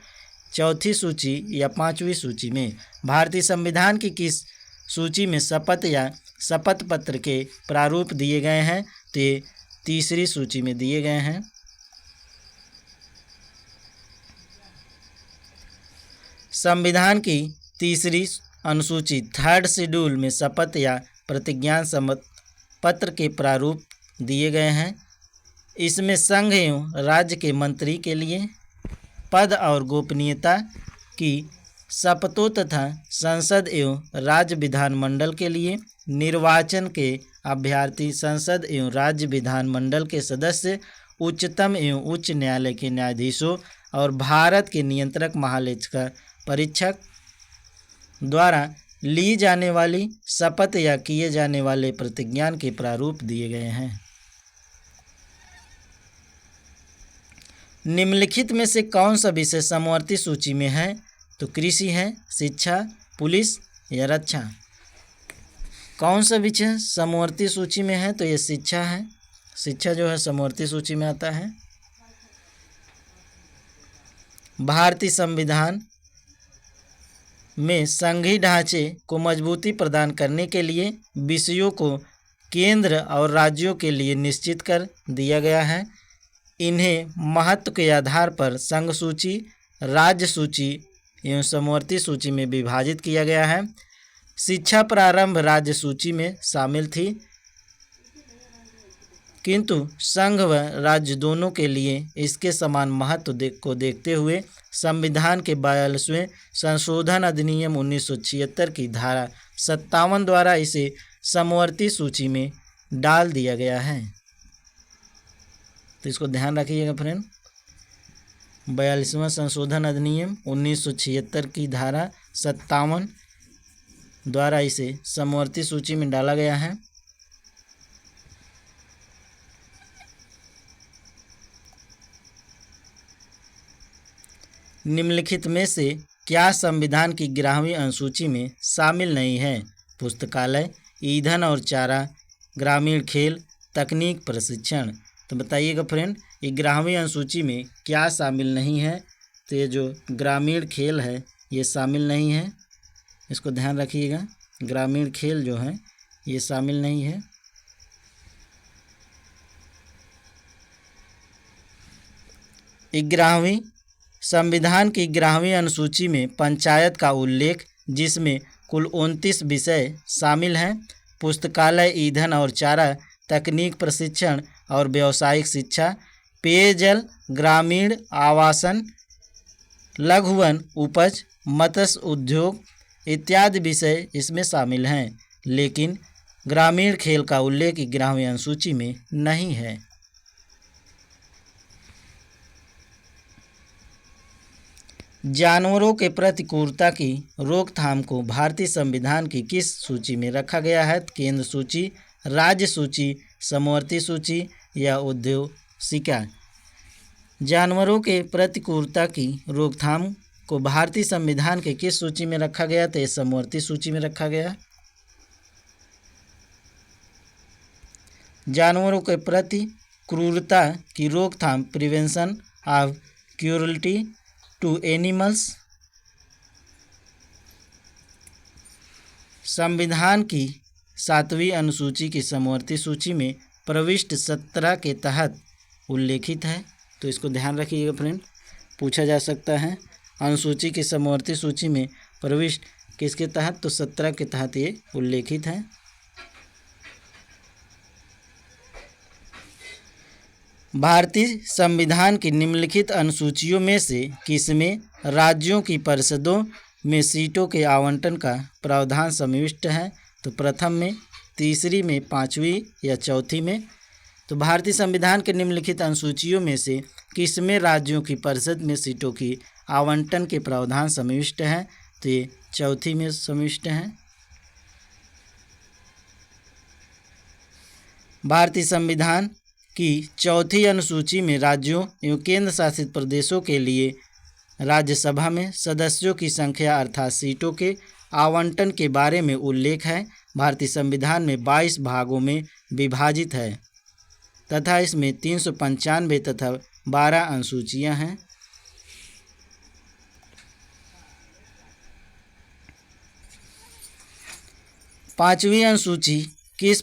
S1: चौथी सूची या पांचवी सूची में? भारतीय संविधान की किस सूची में शपथ या शपथ पत्र के प्रारूप दिए गए हैं? तो ये तीसरी सूची में दिए गए हैं। संविधान की तीसरी अनुसूची 3rd शेड्यूल में शपथ या प्रतिज्ञान शपथ पत्र के प्रारूप दिए गए हैं। इसमें संघ एवं राज्य के मंत्री के लिए पद और गोपनीयता की शपथों तथा संसद एवं राज्य विधानमंडल के लिए निर्वाचन के अभ्यर्थी, संसद एवं राज्य विधानमंडल के सदस्य, उच्चतम एवं उच्च न्यायालय के न्यायाधीशों और भारत के नियंत्रक महालेखाकार परीक्षक द्वारा ली जाने वाली शपथ या किए जाने वाले प्रतिज्ञान के प्रारूप दिए गए हैं। निम्नलिखित में से कौन सा विषय समवर्ती सूची में है? तो कृषि है, शिक्षा, पुलिस या रक्षा। कौन सा विषय समवर्ती सूची में है? तो ये शिक्षा है। शिक्षा जो है समवर्ती सूची में आता है। भारतीय संविधान में संघीय ढांचे को मजबूती प्रदान करने के लिए विषयों को केंद्र और राज्यों के लिए निश्चित कर दिया गया है। इन्हें महत्व के आधार पर संघ सूची, राज्य सूची एवं समवर्ती सूची में विभाजित किया गया है। शिक्षा प्रारंभ राज्य सूची में शामिल थी। किंतु संघ व राज्य दोनों के लिए इसके समान महत्व को देखते हुए संविधान के 42वें संशोधन अधिनियम 1976 की धारा 57 द्वारा इसे समवर्ती सूची में डाल दिया गया है। तो इसको ध्यान रखिएगा फ्रेंड, 42वां संशोधन अधिनियम 1976 की धारा 57 द्वारा इसे समवर्ती सूची में डाला गया है। निम्नलिखित में से क्या संविधान की 11वीं अनुसूची में शामिल नहीं है? पुस्तकालय, ईंधन और चारा, ग्रामीण खेल, तकनीक प्रशिक्षण। तो बताइएगा फ्रेंड, ये 11वीं अनुसूची में क्या शामिल नहीं है? तो ये जो ग्रामीण खेल है ये शामिल नहीं है, इसको ध्यान रखिएगा। ग्रामीण खेल जो है ये शामिल नहीं है। संविधान की 11वीं अनुसूची में पंचायत का उल्लेख, जिसमें कुल 29 विषय शामिल हैं। पुस्तकालय, ईंधन और चारा, तकनीक प्रशिक्षण और व्यावसायिक शिक्षा, पेयजल, ग्रामीण आवासन, लघुवन उपज, मत्स्य उद्योग इत्यादि विषय इसमें शामिल हैं, लेकिन ग्रामीण खेल का उल्लेख 11वीं अनुसूची में नहीं है। जानवरों के प्रति क्रूरता की रोकथाम को भारतीय संविधान की किस सूची में रखा गया है? केंद्र सूची, राज्य सूची, समवर्ती सूची या उद्देशिका। जानवरों के प्रति क्रूरता की रोकथाम को भारतीय संविधान के किस सूची में रखा गया? तो समवर्ती सूची में रखा गया। जानवरों के प्रति क्रूरता की रोकथाम, prevention of cruelty to animals, संविधान की 7वीं अनुसूची की समवर्ती सूची में प्रविष्ट 17 के तहत उल्लेखित है। तो इसको ध्यान रखिएगा फ्रेंड, पूछा जा सकता है अनुसूची की समवर्ती सूची में प्रविष्ट किसके तहत? तो 17 के तहत ये उल्लेखित है। भारतीय संविधान की निम्नलिखित अनुसूचियों में से किसमें राज्यों की परिषदों में सीटों के आवंटन का प्रावधान समाविष्ट है? तो प्रथम में, तीसरी में, 5वीं या चौथी में। तो भारतीय संविधान के निम्नलिखित अनुसूचियों में से किसमें राज्यों की परिषद में सीटों की आवंटन के प्रावधान समाविष्ट है? तो ये चौथी में समाविष्ट है। भारतीय संविधान की चौथी अनुसूची में राज्यों एवं केंद्र शासित प्रदेशों के लिए राज्यसभा में सदस्यों की संख्या अर्थात सीटों के आवंटन के बारे में उल्लेख है। भारतीय संविधान में 22 भागों में विभाजित है तथा इसमें 395 तथा 12 अनुसूचियां हैं। पांचवी अनुसूची किस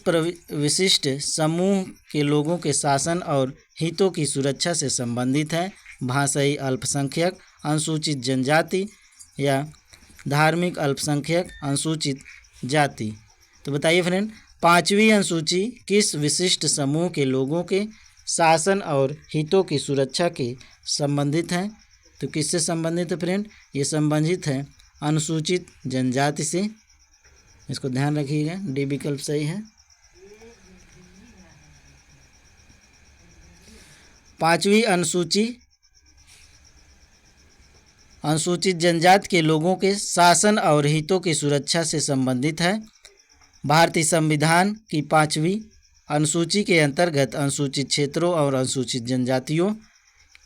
S1: विशिष्ट समूह के लोगों के शासन और हितों की सुरक्षा से संबंधित है? भाषाई अल्पसंख्यक, अनुसूचित जनजाति या धार्मिक अल्पसंख्यक, अनुसूचित जाति। तो बताइए फ्रेंड, पांचवी अनुसूची किस विशिष्ट समूह के लोगों के शासन और हितों की सुरक्षा के संबंधित है? तो किससे संबंधित है फ्रेंड? ये संबंधित है अनुसूचित जनजाति से। इसको ध्यान रखिएगा, डी विकल्प सही है। पांचवी अनुसूची अनुसूचित जनजाति के लोगों के शासन और हितों की सुरक्षा से संबंधित है। भारतीय संविधान की 5वीं अनुसूची के अंतर्गत अनुसूचित क्षेत्रों और अनुसूचित जनजातियों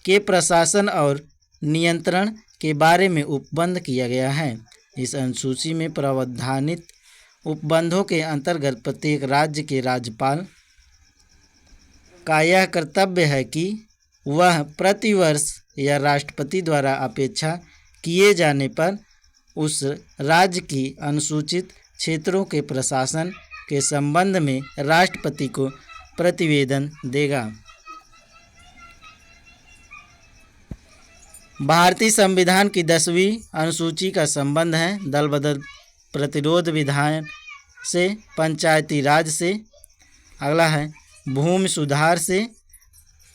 S1: के प्रशासन और नियंत्रण के बारे में उपबंध किया गया है। इस अनुसूची में प्रावधानित उपबंधों के अंतर्गत प्रत्येक राज्य के राज्यपाल का यह कर्तव्य है कि वह प्रतिवर्ष या राष्ट्रपति द्वारा अपेक्षा किए जाने पर उस राज्य की अनुसूचित क्षेत्रों के प्रशासन के संबंध में राष्ट्रपति को प्रतिवेदन देगा। भारतीय संविधान की 10वीं अनुसूची का संबंध है दल बदल प्रतिरोध विधान से, पंचायती राज से। अगला है भूमि सुधार से,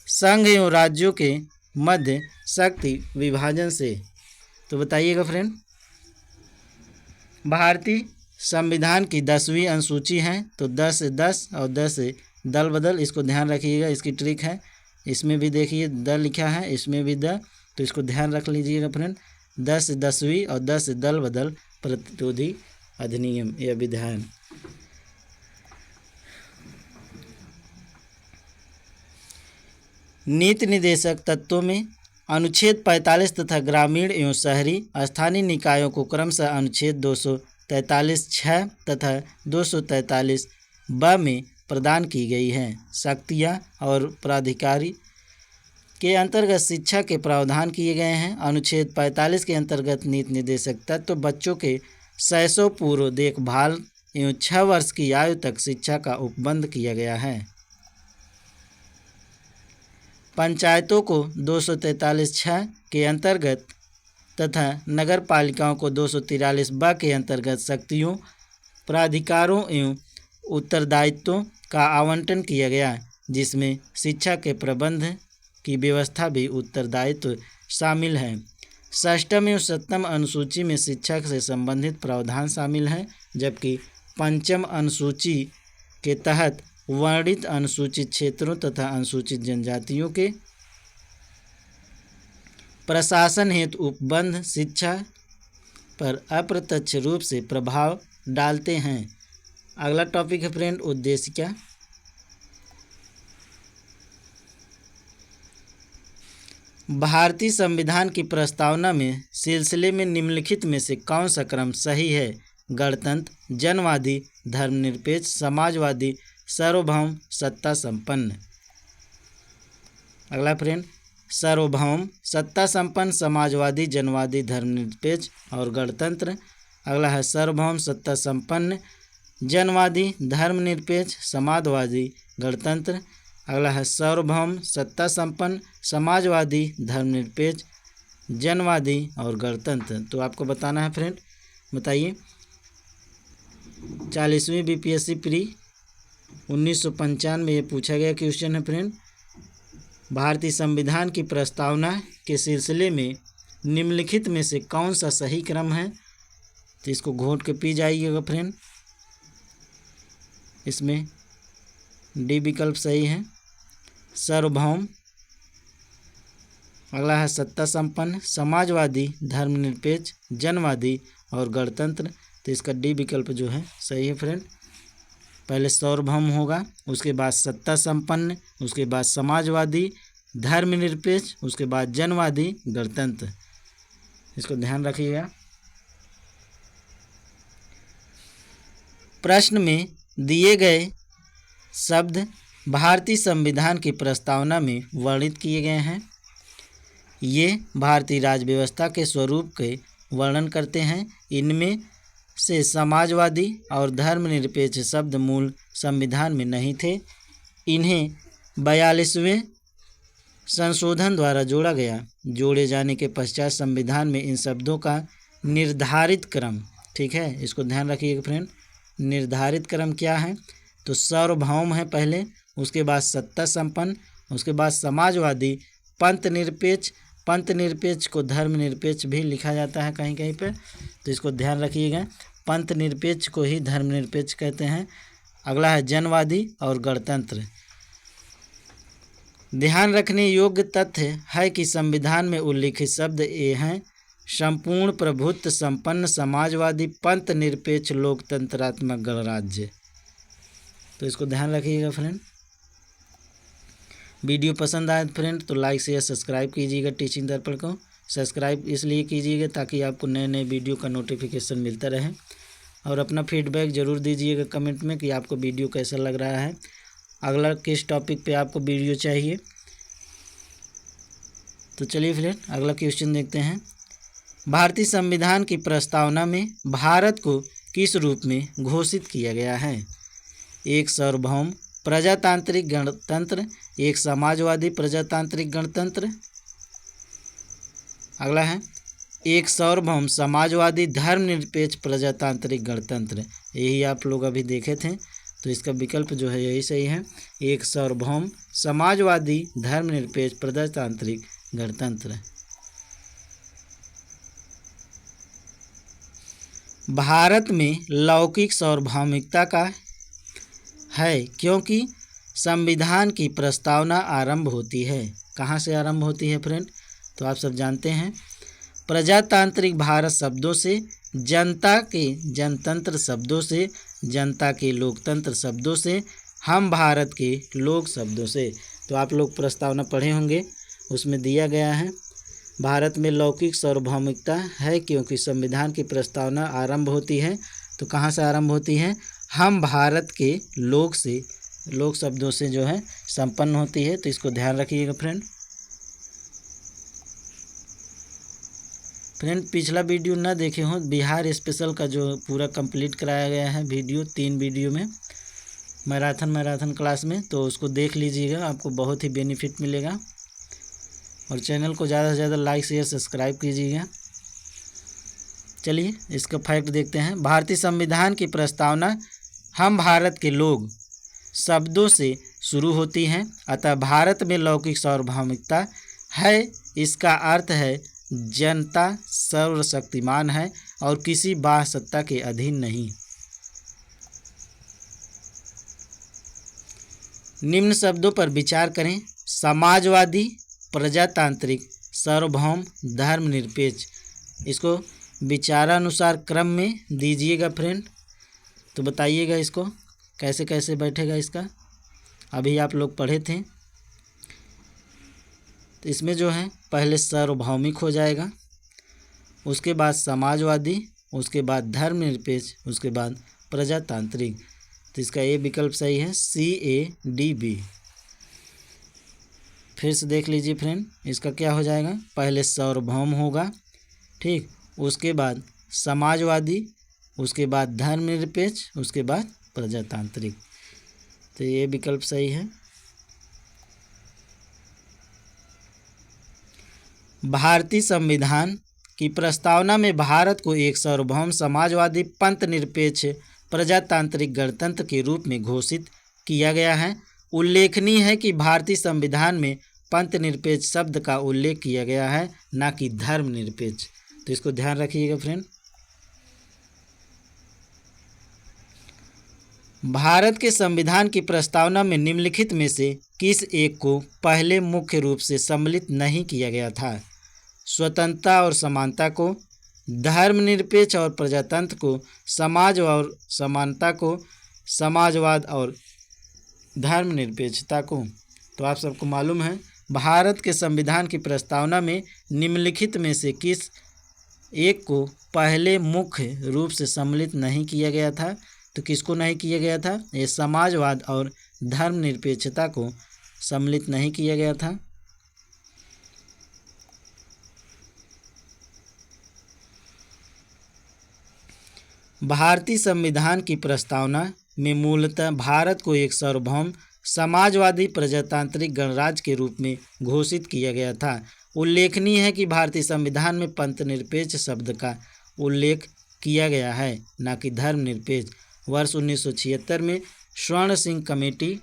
S1: संघ एवं राज्यों के मध्य शक्ति विभाजन से। तो बताइएगा फ्रेंड। भारतीय संविधान की 10वीं अनुसूची है, तो 10 से 10 और 10 से दल बदल, इसको ध्यान रखिएगा। इसकी ट्रिक है, इसमें भी देखिए द लिखा है, इसमें भी द, तो इसको ध्यान रख लीजिएगा फ्रेंड। 10 से 10वीं और 10 से दल बदल प्रतिरोधी अधिनियम या विधान। नीति निर्देशक तत्वों में अनुच्छेद 45 तथा ग्रामीण एवं शहरी स्थानीय निकायों को क्रमशः अनुच्छेद 243(6) तथा 243(ब) में प्रदान की गई हैं। शक्तियाँ और प्राधिकारी के अंतर्गत शिक्षा के प्रावधान किए गए हैं। अनुच्छेद 45 के अंतर्गत नीति निर्देशक तत्व बच्चों के शैशव पूर्व देखभाल एवं 6 वर्ष की आयु तक शिक्षा का उपबंध किया गया है। पंचायतों को 243(6) के अंतर्गत तथा नगर पालिकाओं को 243(ब) के अंतर्गत शक्तियों, प्राधिकारों एवं उत्तरदायित्वों का आवंटन किया गया, जिसमें शिक्षा के प्रबंध की व्यवस्था भी उत्तरदायित्व शामिल है। 6वीं एवं 7वीं अनुसूची में शिक्षा से संबंधित प्रावधान शामिल हैं, जबकि 5वीं अनुसूची के तहत वर्णित अनुसूचित क्षेत्रों तथा अनुसूचित जनजातियों के प्रशासन हेतु उपबंध शिक्षा पर अप्रत्यक्ष रूप से प्रभाव डालते हैं। अगला टॉपिक है फ्रेंड उद्देशिका। भारतीय संविधान की प्रस्तावना में सिलसिले में निम्नलिखित में से कौन सा क्रम सही है? गणतंत्र, जनवादी, धर्मनिरपेक्ष, समाजवादी, सार्वभौम, सत्ता संपन्न। अगला फ्रेंड सार्वभौम, सत्ता संपन्न, समाजवादी, जनवादी, धर्मनिरपेक्ष और गणतंत्र। अगला है सार्वभौम, सत्ता संपन्न, जनवादी, धर्मनिरपेक्ष, समाजवादी, गणतंत्र। अगला है सार्वभौम, सत्ता संपन्न, समाजवादी, धर्मनिरपेक्ष, जनवादी और गणतंत्र। तो आपको बताना है फ्रेंड, बताइए। 40वीं बीपीएससी प्री 1995 में ये पूछा गया क्वेश्चन है फ्रेंड। भारतीय संविधान की प्रस्तावना के सिलसिले में निम्नलिखित में से कौन सा सही क्रम है? तो इसको घोट के पी जाइएगा फ्रेंड। इसमें डी विकल्प सही है, सार्वभौम। अगला है सत्ता संपन्न, समाजवादी, धर्मनिरपेक्ष, जनवादी और गणतंत्र। तो इसका डी विकल्प जो है सही है फ्रेंड। पहले सार्वभौम होगा, उसके बाद सत्ता संपन्न, उसके बाद समाजवादी, धर्मनिरपेक्ष, उसके बाद जनवादी, गणतंत्र। इसको ध्यान रखिएगा। प्रश्न में दिए गए शब्द भारतीय संविधान की प्रस्तावना में वर्णित किए गए हैं। ये भारतीय राज्य व्यवस्था के स्वरूप के वर्णन करते हैं। इनमें से समाजवादी और धर्मनिरपेक्ष शब्द मूल संविधान में नहीं थे। इन्हें 42वें संशोधन द्वारा जोड़ा गया। जोड़े जाने के पश्चात संविधान में इन शब्दों का निर्धारित क्रम, ठीक है, इसको ध्यान रखिएगा फ्रेंड। निर्धारित क्रम क्या है? तो सार्वभौम है पहले, उसके बाद सत्ता संपन्न, उसके बाद समाजवादी, पंथ निरपेक्ष। पंथ निरपेक्ष को धर्मनिरपेक्ष भी लिखा जाता है कहीं कहीं पे, तो इसको ध्यान रखिएगा। पंथ निरपेक्ष को ही धर्मनिरपेक्ष कहते हैं। अगला है जनवादी और गणतंत्र। ध्यान रखने योग्य तथ्य है कि संविधान में उल्लिखित शब्द ये हैं: संपूर्ण प्रभुत्व संपन्न, समाजवादी, पंथ निरपेक्ष, लोकतंत्रात्मक गणराज्य। तो इसको ध्यान रखिएगा फ्रेंड। वीडियो पसंद आए फ्रेंड तो लाइक शेयर सब्सक्राइब कीजिएगा। टीचिंग दर्पण को सब्सक्राइब इसलिए कीजिएगा ताकि आपको नए नए वीडियो का नोटिफिकेशन मिलता रहे, और अपना फीडबैक ज़रूर दीजिएगा कमेंट में कि आपको वीडियो कैसा लग रहा है, अगला किस टॉपिक पे आपको वीडियो चाहिए। तो चलिए फ्रेंड अगला क्वेश्चन देखते हैं। भारतीय संविधान की प्रस्तावना में भारत को किस रूप में घोषित किया गया है? एक सार्वभौम प्रजातांत्रिक गणतंत्र, एक समाजवादी प्रजातांत्रिक गणतंत्र। अगला है एक सार्वभौम समाजवादी धर्मनिरपेक्ष प्रजातांत्रिक गणतंत्र। यही आप लोग अभी देखे थे, तो इसका विकल्प जो है यही सही है, एक सार्वभौम समाजवादी धर्मनिरपेक्ष प्रजातांत्रिक गणतंत्र। भारत में लौकिक सार्वभौमिकता का है क्योंकि संविधान की प्रस्तावना आरंभ होती है। कहाँ से आरंभ होती है फ्रेंड? तो आप सब जानते हैं, प्रजातांत्रिक भारत शब्दों से, जनता के जनतंत्र शब्दों से, जनता के लोकतंत्र शब्दों से, हम भारत के लोक शब्दों से। तो आप लोग प्रस्तावना पढ़े होंगे, उसमें दिया गया है भारत में लौकिक सार्वभौमिकता है क्योंकि संविधान की प्रस्तावना आरंभ होती है। तो कहाँ से आरंभ होती है? हम भारत के लोक से, लोक शब्दों से जो है संपन्न होती है। तो इसको ध्यान रखिएगा फ्रेंड। पिछला वीडियो ना देखे हो, बिहार स्पेशल का जो पूरा कंप्लीट कराया गया है वीडियो, 3 वीडियो में मैराथन क्लास में, तो उसको देख लीजिएगा, आपको बहुत ही बेनिफिट मिलेगा। और चैनल को ज़्यादा से ज़्यादा लाइक शेयर सब्सक्राइब कीजिएगा। चलिए इसका फैक्ट देखते हैं। भारतीय संविधान की प्रस्तावना हम भारत के लोग शब्दों से शुरू होती हैं, अतः भारत में लौकिक सार्वभौमिकता है। इसका अर्थ है जनता सर्वशक्तिमान है और किसी बाह्य सत्ता के अधीन नहीं। निम्न शब्दों पर विचार करें: समाजवादी, प्रजातांत्रिक, सार्वभौम, धर्मनिरपेक्ष। इसको विचारानुसार क्रम में दीजिएगा फ्रेंड। तो बताइएगा इसको कैसे कैसे बैठेगा इसका। अभी आप लोग पढ़े थे, तो इसमें जो है पहले सार्वभौमिक हो जाएगा, उसके बाद समाजवादी, उसके बाद धर्मनिरपेक्ष, उसके बाद प्रजातांत्रिक। तो इसका ए विकल्प सही है, CADB। फिर से देख लीजिए फ्रेंड, इसका क्या हो जाएगा? पहले सार्वभौम होगा, ठीक, उसके बाद समाजवादी, उसके बाद धर्मनिरपेक्ष, उसके बाद प्रजातांत्रिक। तो ये विकल्प सही है। भारतीय संविधान की प्रस्तावना में भारत को एक सार्वभौम समाजवादी पंथ निरपेक्ष प्रजातांत्रिक गणतंत्र के रूप में घोषित किया गया है। उल्लेखनीय है कि भारतीय संविधान में पंथ निरपेक्ष शब्द का उल्लेख किया गया है, ना कि धर्मनिरपेक्ष। तो इसको ध्यान रखिएगा फ्रेंड। भारत के संविधान की प्रस्तावना में निम्नलिखित में से किस एक को पहले मुख्य रूप से सम्मिलित नहीं किया गया था? स्वतंत्रता और समानता को, धर्मनिरपेक्ष और प्रजातंत्र को, समाज और समानता को, समाजवाद और धर्मनिरपेक्षता को। तो आप सबको मालूम है, भारत के संविधान की प्रस्तावना में निम्नलिखित में से किस एक को पहले मुख्य रूप से सम्मिलित नहीं किया गया था? तो किसको नहीं किया गया था? ये समाजवाद और धर्मनिरपेक्षता को सम्मिलित नहीं किया गया था। भारतीय संविधान की प्रस्तावना में मूलतः भारत को एक सार्वभौम समाजवादी प्रजातांत्रिक गणराज्य के रूप में घोषित किया गया था। उल्लेखनीय है कि भारतीय संविधान में पंथ निरपेक्ष शब्द का उल्लेख किया गया है, न कि धर्मनिरपेक्ष। वर्ष 1976 में स्वर्ण सिंह कमेटी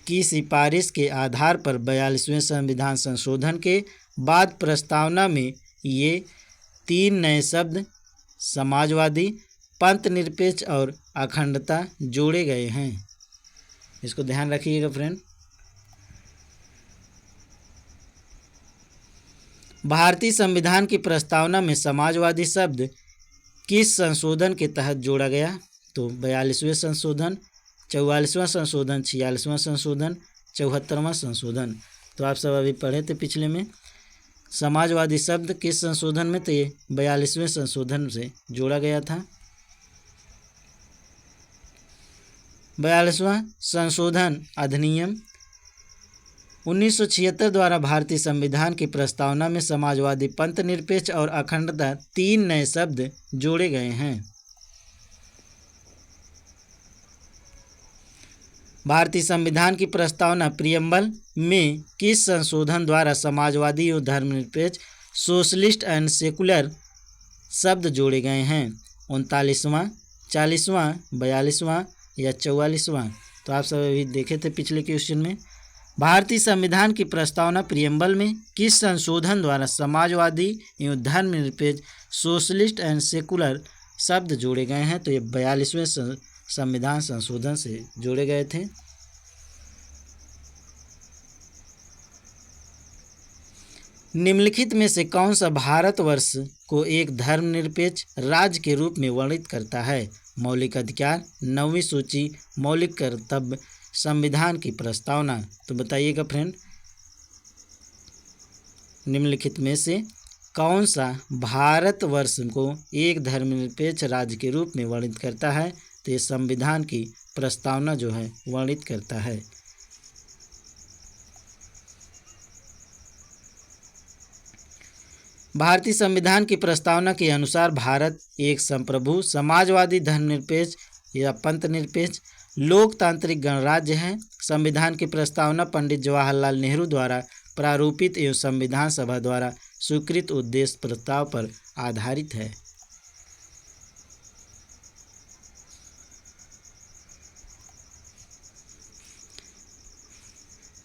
S1: की सिफारिश के आधार पर 42वें संविधान संशोधन के बाद प्रस्तावना में ये 3 नए शब्द समाजवादी, पंथ निरपेक्ष और अखंडता जोड़े गए हैं। इसको ध्यान रखिएगा फ्रेंड। भारतीय संविधान की प्रस्तावना में समाजवादी शब्द किस संशोधन के तहत जोड़ा गया? तो 42वें संशोधन, 44वां संशोधन, 46वां संशोधन, 74वां संशोधन। तो आप सब अभी पढ़े थे पिछले में। समाजवादी शब्द किस संशोधन में? तो ये 42वें संशोधन से जोड़ा गया था। 42वां संशोधन अधिनियम 1976 द्वारा भारतीय संविधान की प्रस्तावना में समाजवादी, पंथ निरपेक्ष और अखंडता 3 नए शब्द जोड़े गए हैं। भारतीय संविधान की प्रस्तावना प्रियम्बल में किस संशोधन द्वारा समाजवादी और धर्मनिरपेक्ष, सोशलिस्ट एंड सेकुलर शब्द जोड़े गए हैं? 39वां, 40वां, 42वां या 44वां? तो आप सब अभी देखे थे पिछले क्वेश्चन में। भारतीय संविधान की प्रस्तावना प्रियम्बल में किस संशोधन द्वारा समाजवादी एवं धर्मनिरपेक्ष सोशलिस्ट एंड सेकुलर शब्द जोड़े गए हैं? तो ये 42वें संविधान संशोधन से जोड़े गए थे। निम्नलिखित में से कौन सा भारतवर्ष को एक धर्मनिरपेक्ष राज्य के रूप में वर्णित करता है? मौलिक अधिकार, 9वीं सूची, मौलिक कर्तव्य, संविधान की प्रस्तावना। तो बताइएगा फ्रेंड, निम्नलिखित में से कौन सा भारतवर्ष को एक धर्मनिरपेक्ष राज्य के रूप में वर्णित करता है? तो ये संविधान की प्रस्तावना जो है वर्णित करता है। भारतीय संविधान की प्रस्तावना के अनुसार भारत एक संप्रभु, समाजवादी, धर्मनिरपेक्ष या पंथनिरपेक्ष लोकतांत्रिक गणराज्य है। संविधान की प्रस्तावना पंडित जवाहरलाल नेहरू द्वारा प्रारूपित एवं संविधान सभा द्वारा स्वीकृत उद्देश्य प्रस्ताव पर आधारित है।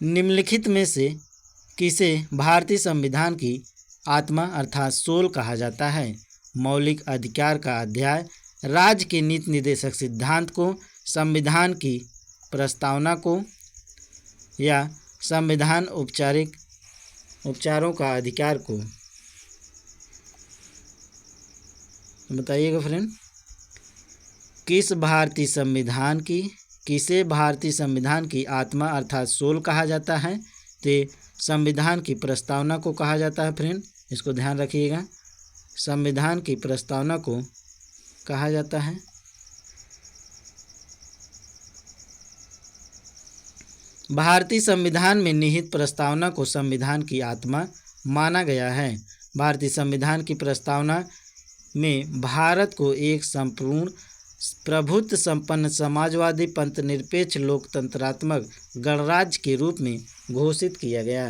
S1: निम्नलिखित में से किसे भारतीय संविधान की आत्मा अर्थात सोल कहा जाता है? मौलिक अधिकार का अध्याय, राज्य के नीति निर्देशक सिद्धांत को, संविधान की प्रस्तावना को या संविधान उपचारों का अधिकार को? बताइएगा फ्रेंड, किसे भारतीय संविधान की आत्मा अर्थात सोल कहा जाता है? तो संविधान की प्रस्तावना को कहा जाता है फ्रेंड, इसको ध्यान रखिएगा। संविधान की प्रस्तावना को कहा जाता है। भारतीय संविधान में निहित प्रस्तावना को संविधान की आत्मा माना गया है। भारतीय संविधान की प्रस्तावना में भारत को एक संपूर्ण प्रभुत्व संपन्न समाजवादी पंथनिरपेक्ष लोकतंत्रात्मक गणराज्य के रूप में घोषित किया गया।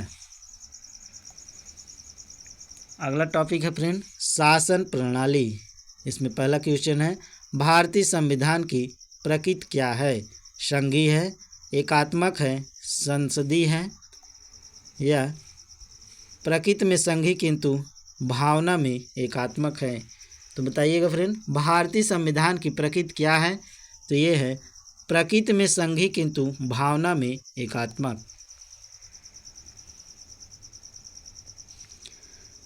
S1: अगला टॉपिक है फ्रेंड शासन प्रणाली। इसमें पहला क्वेश्चन है, भारतीय संविधान की प्रकृति क्या है? संघीय है, एकात्मक है, संसदीय है या प्रकृति में संघीय किंतु भावना में एकात्मक है? तो बताइएगा फ्रेंड, भारतीय संविधान की प्रकृति क्या है? तो ये है प्रकृति में संघीय किंतु भावना में एकात्मक।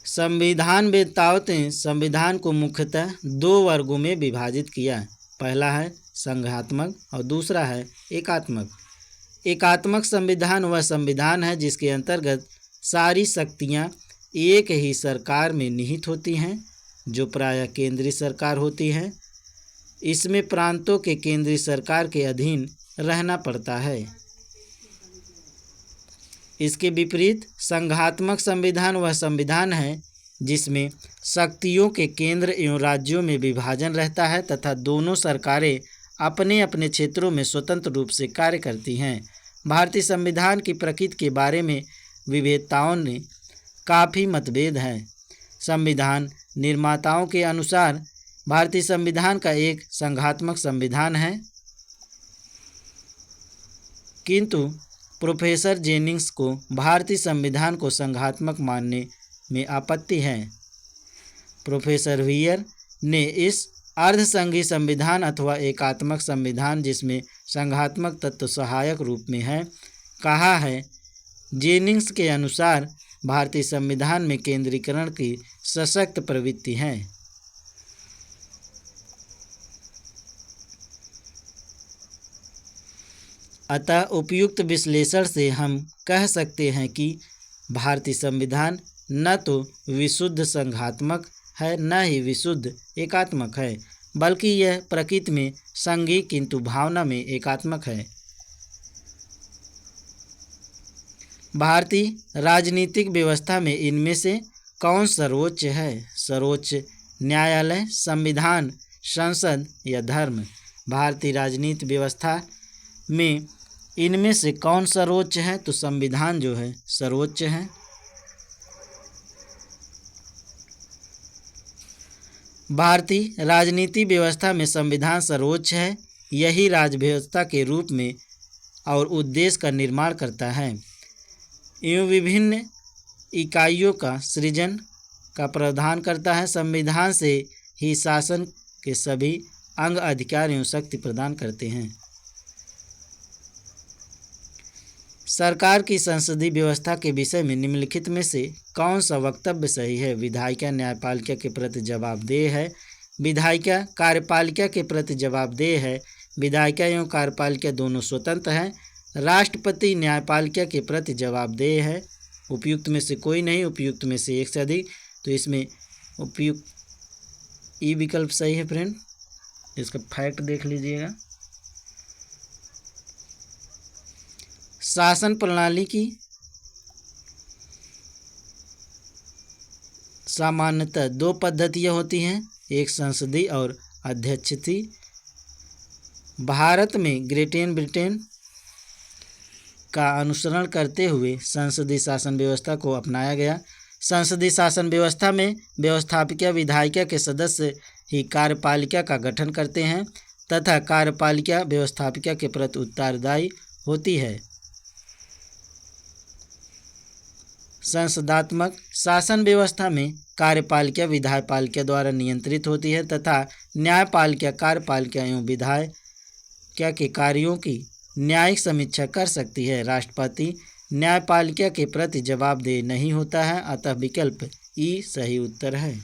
S1: संविधान वेत्ताओं ने संविधान को मुख्यतः 2 वर्गों में विभाजित किया। पहला है संघात्मक और दूसरा है एकात्मक। एकात्मक संविधान वह संविधान है जिसके अंतर्गत सारी शक्तियां एक ही सरकार में निहित होती हैं, जो प्रायः केंद्रीय सरकार होती है। इसमें प्रांतों के केंद्रीय सरकार के अधीन रहना पड़ता है। इसके विपरीत संघात्मक संविधान वह संविधान है जिसमें शक्तियों के केंद्र एवं राज्यों में विभाजन रहता है तथा दोनों सरकारें अपने अपने क्षेत्रों में स्वतंत्र रूप से कार्य करती हैं। भारतीय संविधान की प्रकृति के बारे में विवेताओं ने काफ़ी मतभेद हैं। संविधान निर्माताओं के अनुसार भारतीय संविधान का एक संघात्मक संविधान है, किंतु प्रोफेसर जेनिंग्स को भारतीय संविधान को संघात्मक मानने में आपत्ति है। प्रोफेसर व्हीयर ने इस अर्धसंघी संविधान अथवा एकात्मक संविधान जिसमें संघात्मक तत्व सहायक रूप में है कहा है। जेनिंग्स के अनुसार भारतीय संविधान में केंद्रीकरण की सशक्त प्रवृत्ति है। अतः उपयुक्त विश्लेषण से हम कह सकते हैं कि भारतीय संविधान न तो विशुद्ध संघात्मक है न ही विशुद्ध एकात्मक है, बल्कि यह प्रकृति में संघीय किंतु भावना में एकात्मक है। भारतीय राजनीतिक व्यवस्था में इनमें से कौन सर्वोच्च है? सर्वोच्च न्यायालय, संविधान, संसद या धर्म? भारतीय राजनीतिक व्यवस्था में इनमें से कौन सर्वोच्च है? तो संविधान जो है सर्वोच्च है। भारतीय राजनीति व्यवस्था में संविधान सर्वोच्च है। यही राज्य व्यवस्था के रूप में और उद्देश्य का निर्माण करता है एवं विभिन्न इकाइयों का सृजन का प्रावधान करता है। संविधान से ही शासन के सभी अंग अधिकार एवं शक्ति प्रदान करते हैं। सरकार की संसदीय व्यवस्था के विषय में निम्नलिखित में से कौन सा वक्तव्य सही है? विधायिका न्यायपालिका के प्रति जवाबदेह है। विधायिका कार्यपालिका के प्रति जवाबदेह है। विधायिका एवं कार्यपालिका दोनों स्वतंत्र हैं। राष्ट्रपति न्यायपालिका के प्रति जवाबदेह है। उपयुक्त में से कोई नहीं, उपयुक्त में से एक से अधिक। तो इसमें उपयुक्त ई विकल्प सही है फ्रेंड। इसका फैक्ट देख लीजिएगा। शासन प्रणाली की सामान्यतः दो पद्धतियाँ होती हैं, एक संसदीय और अध्यक्षीय। भारत में ग्रेट ब्रिटेन का अनुसरण करते हुए संसदीय शासन व्यवस्था को अपनाया गया। संसदीय शासन व्यवस्था में व्यवस्थापिका विधायिका के सदस्य ही कार्यपालिका का गठन करते हैं तथा कार्यपालिका व्यवस्थापिका के प्रति उत्तरदायी होती है। संसदात्मक शासन व्यवस्था में कार्यपालिका विधायपालिका द्वारा नियंत्रित होती है तथा न्यायपालिका कार्यपालिका एवं विधायिका के कार्यों की न्यायिक समीक्षा कर सकती है। राष्ट्रपति न्यायपालिका के प्रति जवाबदेह नहीं होता है, अतः विकल्प ई सही उत्तर है।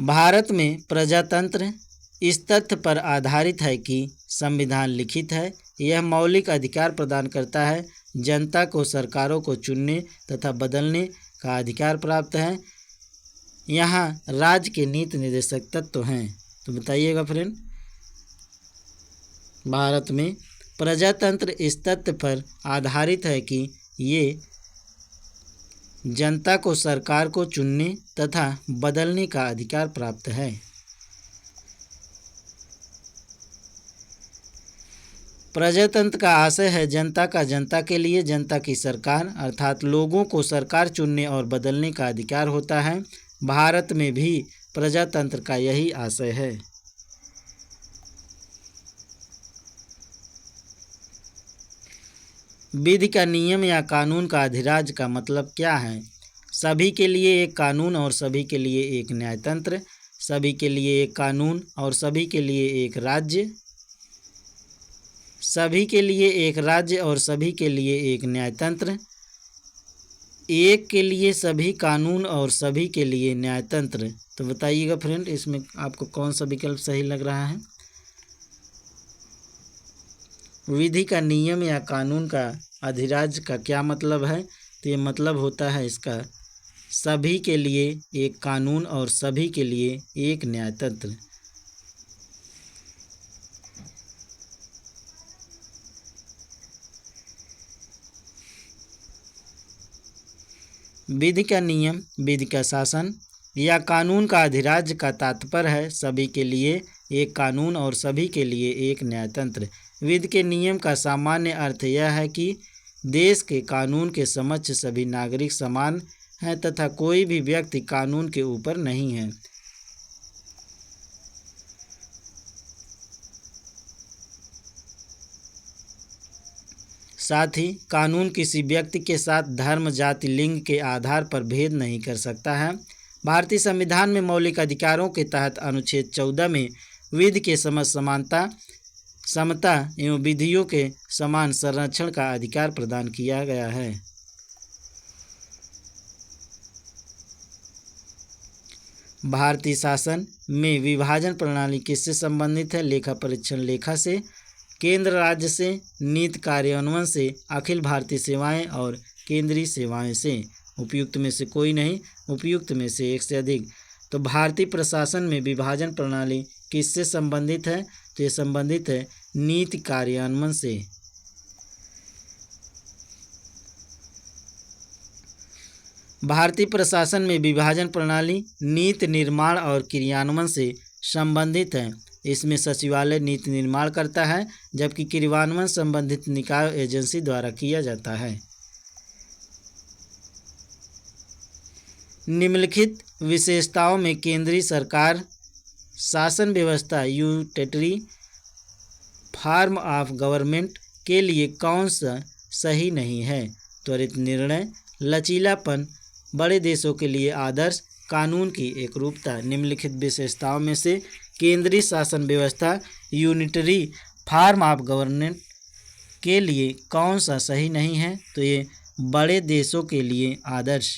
S1: भारत में प्रजातंत्र इस तथ्य पर आधारित है कि संविधान लिखित है। यह मौलिक अधिकार प्रदान करता है। जनता को सरकारों को चुनने तथा बदलने का अधिकार प्राप्त है। यहाँ राज्य के नीति निर्देशक तत्व हैं। तो बताइएगा फ्रेंड। भारत में प्रजातंत्र इस तथ्य पर आधारित है कि ये जनता को सरकार को चुनने तथा बदलने का अधिकार प्राप्त है। प्रजातंत्र का आशय है जनता का जनता के लिए, जनता की सरकार, अर्थात लोगों को सरकार चुनने और बदलने का अधिकार होता है। भारत में भी प्रजातंत्र का यही आशय है। विधि का नियम या कानून का अधिराज्य का मतलब क्या है? सभी के लिए एक कानून और सभी के लिए एक न्यायतंत्र, सभी के लिए एक कानून और सभी के लिए एक राज्य, सभी के लिए एक राज्य और सभी के लिए एक न्यायतंत्र, एक के लिए सभी कानून और सभी के लिए न्यायतंत्र। तो बताइएगा फ्रेंड, इसमें आपको कौन सा विकल्प सही लग रहा है? विधि का नियम या कानून का अधिराज्य का क्या मतलब है? तो ये मतलब होता है इसका सभी के लिए एक कानून और सभी के लिए एक न्यायतंत्र। विधि का नियम, विधि का शासन या कानून का अधिराज्य का तात्पर्य है सभी के लिए एक कानून और सभी के लिए एक न्यायतंत्र। विधि के नियम का सामान्य अर्थ यह है कि देश के कानून के समक्ष सभी नागरिक समान हैं तथा कोई भी व्यक्ति कानून के ऊपर नहीं है। साथ ही कानून किसी व्यक्ति के साथ धर्म, जाति, लिंग के आधार पर भेद नहीं कर सकता है। भारतीय संविधान में मौलिक अधिकारों के तहत अनुच्छेद 14 में विधि के समानता, समता एवं विधियों के समान संरक्षण का अधिकार प्रदान किया गया है। भारतीय शासन में विभाजन प्रणाली किससे संबंधित है? लेखा परीक्षण लेखा से, केंद्र राज्य से, नीति कार्यान्वयन से, अखिल भारतीय सेवाएं और केंद्रीय सेवाएं से। उपयुक्त में से कोई नहीं, उपयुक्त में से एक से अधिक। तो भारतीय प्रशासन में विभाजन प्रणाली किससे संबंधित है? तो ये संबंधित है नीति कार्यान्वयन से। भारतीय प्रशासन में विभाजन प्रणाली नीति निर्माण और क्रियान्वयन से संबंधित है। इसमें सचिवालय नीति निर्माण करता है जबकि क्रियान्वयन संबंधित निकाय एजेंसी द्वारा किया जाता है। निम्नलिखित विशेषताओं में केंद्रीय सरकार शासन व्यवस्था यूनिटरी फॉर्म ऑफ गवर्नमेंट के लिए कौन सा सही नहीं है? त्वरित निर्णय, लचीलापन, बड़े देशों के लिए आदर्श, कानून की एकरूपता। निम्नलिखित विशेषताओं में से केंद्रीय शासन व्यवस्था यूनिटरी फॉर्म ऑफ गवर्नमेंट के लिए कौन सा सही नहीं है? तो ये बड़े देशों के लिए आदर्श।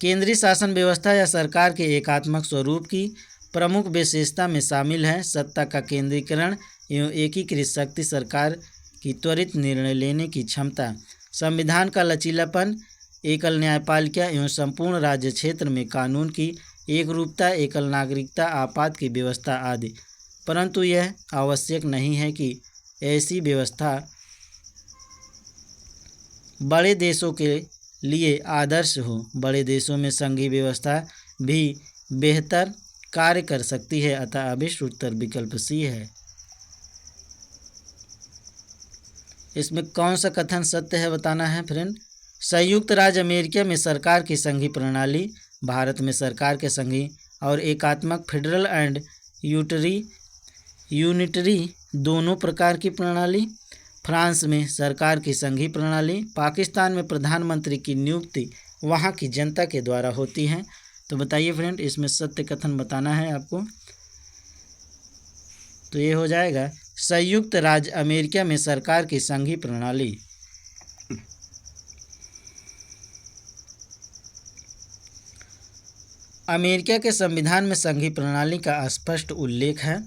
S1: केंद्रीय शासन व्यवस्था या सरकार के एकात्मक स्वरूप की प्रमुख विशेषता में शामिल है सत्ता का केंद्रीकरण एवं एकीकृत शक्ति, सरकार की त्वरित निर्णय लेने की क्षमता, संविधान का लचीलापन, एकल न्यायपालिका एवं संपूर्ण राज्य क्षेत्र में कानून की एकरूपता, एकल नागरिकता, आपात की व्यवस्था आदि। परंतु यह आवश्यक नहीं है कि ऐसी व्यवस्था बड़े देशों के लिए आदर्श हो। बड़े देशों में संघीय व्यवस्था भी बेहतर कार्य कर सकती है, अतः अभिष्ट उत्तर विकल्प सी है। इसमें कौन सा कथन सत्य है बताना है फ्रेंड। संयुक्त राज्य अमेरिका में सरकार की संघीय प्रणाली, भारत में सरकार के संघीय और एकात्मक फेडरल एंड यूनिटरी दोनों प्रकार की प्रणाली, फ्रांस में सरकार की संघीय प्रणाली, पाकिस्तान में प्रधानमंत्री की नियुक्ति वहाँ की जनता के द्वारा होती है। तो बताइए फ्रेंड, इसमें सत्य कथन बताना है आपको। तो ये हो जाएगा संयुक्त राज्य अमेरिका में सरकार की संघीय प्रणाली। अमेरिका के संविधान में संघीय प्रणाली का स्पष्ट उल्लेख है।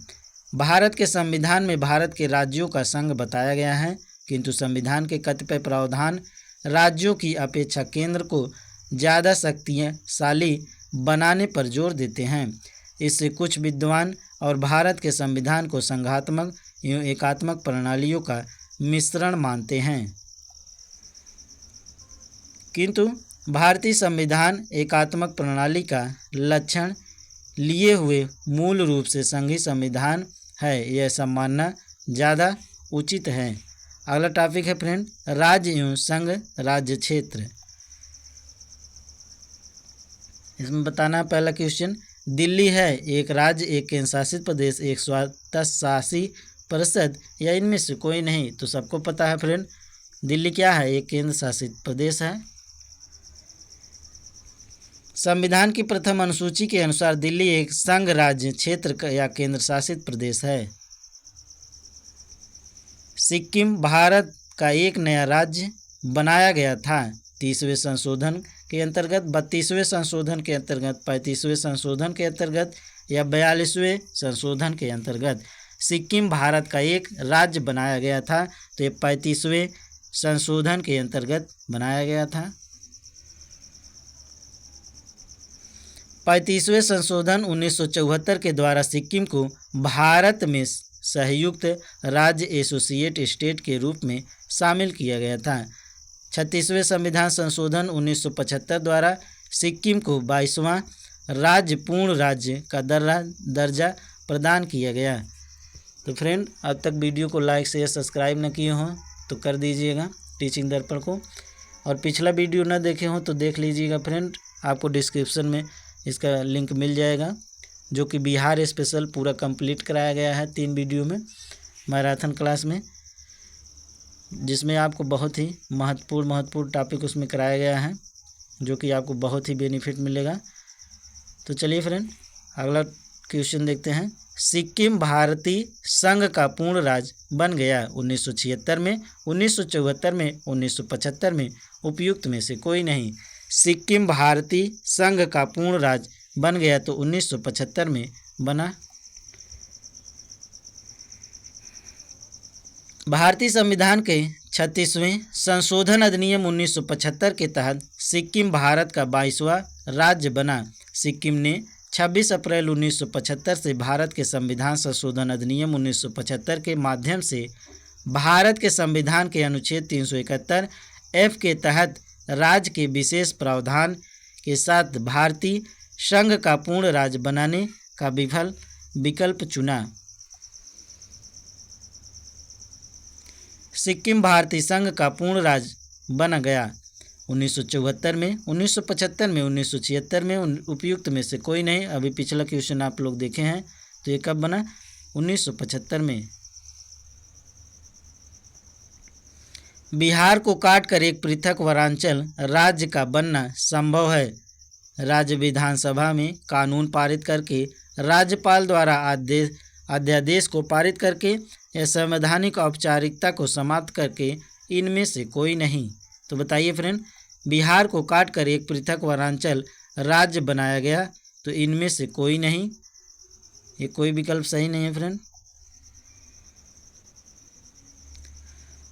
S1: भारत के संविधान में भारत के राज्यों का संघ बताया गया है, किंतु संविधान के कतिपय प्रावधान राज्यों की अपेक्षा केंद्र को ज़्यादा शक्तिशाली बनाने पर जोर देते हैं। इससे कुछ विद्वान और भारत के संविधान को संघात्मक एवं एकात्मक प्रणालियों का मिश्रण मानते हैं, किंतु भारतीय संविधान एकात्मक प्रणाली का लक्षण लिए हुए मूल रूप से संघीय संविधान है, यह सब मानना ज़्यादा उचित है। अगला टॉपिक है फ्रेंड, राज्य एवं संघ राज्य क्षेत्र। इसमें बताना पहला क्वेश्चन, दिल्ली है एक राज्य, एक केंद्र शासित प्रदेश, एक स्वायत्तशासी परिषद या इनमें से कोई नहीं? तो सबको पता है फ्रेंड, दिल्ली क्या है? एक केंद्र शासित प्रदेश है। संविधान की प्रथम अनुसूची के अनुसार दिल्ली एक संघ राज्य क्षेत्र या केंद्र शासित प्रदेश है। सिक्किम भारत का एक नया राज्य बनाया गया था 30वें संशोधन के अंतर्गत, 32वें संशोधन के अंतर्गत, 35वें संशोधन के अंतर्गत या 42वें संशोधन के अंतर्गत। सिक्किम भारत का एक राज्य बनाया गया था, तो ये 35वें संशोधन के अंतर्गत बनाया गया था। 35वें संशोधन 1974 के द्वारा सिक्किम को भारत में संयुक्त राज्य एसोसिएट स्टेट के रूप में शामिल किया गया था। 36वें संविधान संशोधन 1975 द्वारा सिक्किम को 22वां राज्य पूर्ण राज्य का दर्जा प्रदान किया गया। तो फ्रेंड, अब तक वीडियो को लाइक शेयर सब्सक्राइब न किए हों तो कर दीजिएगा टीचिंग दर्पण को, और पिछला वीडियो न देखे हों तो देख लीजिएगा फ्रेंड, आपको डिस्क्रिप्शन में इसका लिंक मिल जाएगा, जो कि बिहार स्पेशल पूरा कंप्लीट कराया गया है 3 वीडियो में मैराथन क्लास में, जिसमें आपको बहुत ही महत्वपूर्ण टॉपिक उसमें कराया गया है, जो कि आपको बहुत ही बेनिफिट मिलेगा। तो चलिए फ्रेंड, अगला क्वेश्चन देखते हैं। सिक्किम भारतीय संघ का पूर्ण राज्य बन गया 1976 में, 1974 में, 1975 में, उपयुक्त में से कोई नहीं। सिक्किम भारतीय संघ का पूर्ण राज्य बन गया तो 1975 में बना। भारतीय संविधान के 36वें संशोधन अधिनियम 1975 के तहत सिक्किम भारत का 22वां राज्य बना। सिक्किम ने 26 अप्रैल 1975 से भारत के संविधान संशोधन अधिनियम 1975 के माध्यम से भारत के संविधान के अनुच्छेद 371 F के तहत राज्य के विशेष प्रावधान के साथ भारतीय संघ का पूर्ण राज्य बनाने का विकल्प चुना। सिक्किम भारतीय संघ का पूर्ण राज्य बन गया 1974 में, 1975 में, 1976 में, उपयुक्त में से कोई नहीं। अभी पिछला क्वेश्चन आप लोग देखे हैं, तो ये कब बना? 1975 में। बिहार को काटकर एक पृथक वनांचल राज्य का बनना संभव है। राज्य विधानसभा में कानून पारित करके, राज्यपाल द्वारा अध्यादेश को पारित करके या संवैधानिक औपचारिकता को समाप्त करके इनमें से कोई नहीं। तो बताइए फ्रेंड, बिहार को काटकर एक पृथक वनांचल राज्य बनाया गया, तो इनमें से कोई नहीं। ये कोई विकल्प सही नहीं है फ्रेंड।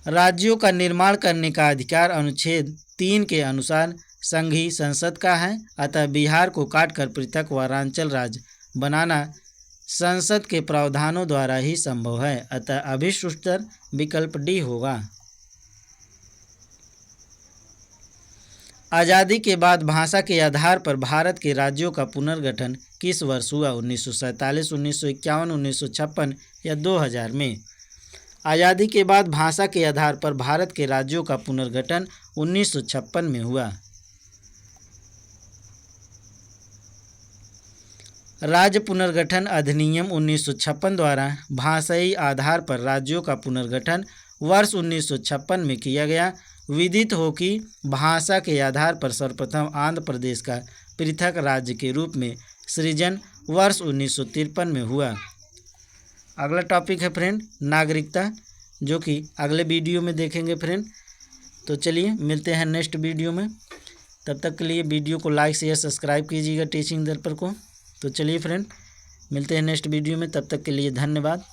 S1: राज्यों का निर्माण करने का अधिकार अनुच्छेद 3 के अनुसार संघीय संसद का है, अतः बिहार को काटकर पृथक वनांचल राज्य बनाना संसद के प्रावधानों द्वारा ही संभव है, अतः अभिष्ट उत्तर विकल्प डी होगा। आज़ादी के बाद भाषा के आधार पर भारत के राज्यों का पुनर्गठन किस वर्ष हुआ? 1947, 1951, 1956 या 2000 में? आज़ादी के बाद भाषा के आधार पर भारत के राज्यों का पुनर्गठन 1956 में हुआ। राज्य पुनर्गठन अधिनियम 1956 द्वारा भाषाई आधार पर राज्यों का पुनर्गठन वर्ष 1956 में किया गया। विदित हो कि भाषा के आधार पर सर्वप्रथम आंध्र प्रदेश का पृथक राज्य के रूप में सृजन वर्ष 1953 में हुआ। अगला टॉपिक है फ्रेंड नागरिकता, जो कि अगले वीडियो में देखेंगे फ्रेंड। तो चलिए मिलते हैं नेक्स्ट वीडियो में। तब तक के लिए वीडियो को लाइक शेयर सब्सक्राइब कीजिएगा टीचिंग दर्पण को। तो चलिए फ्रेंड मिलते हैं नेक्स्ट वीडियो में, तब तक के लिए धन्यवाद।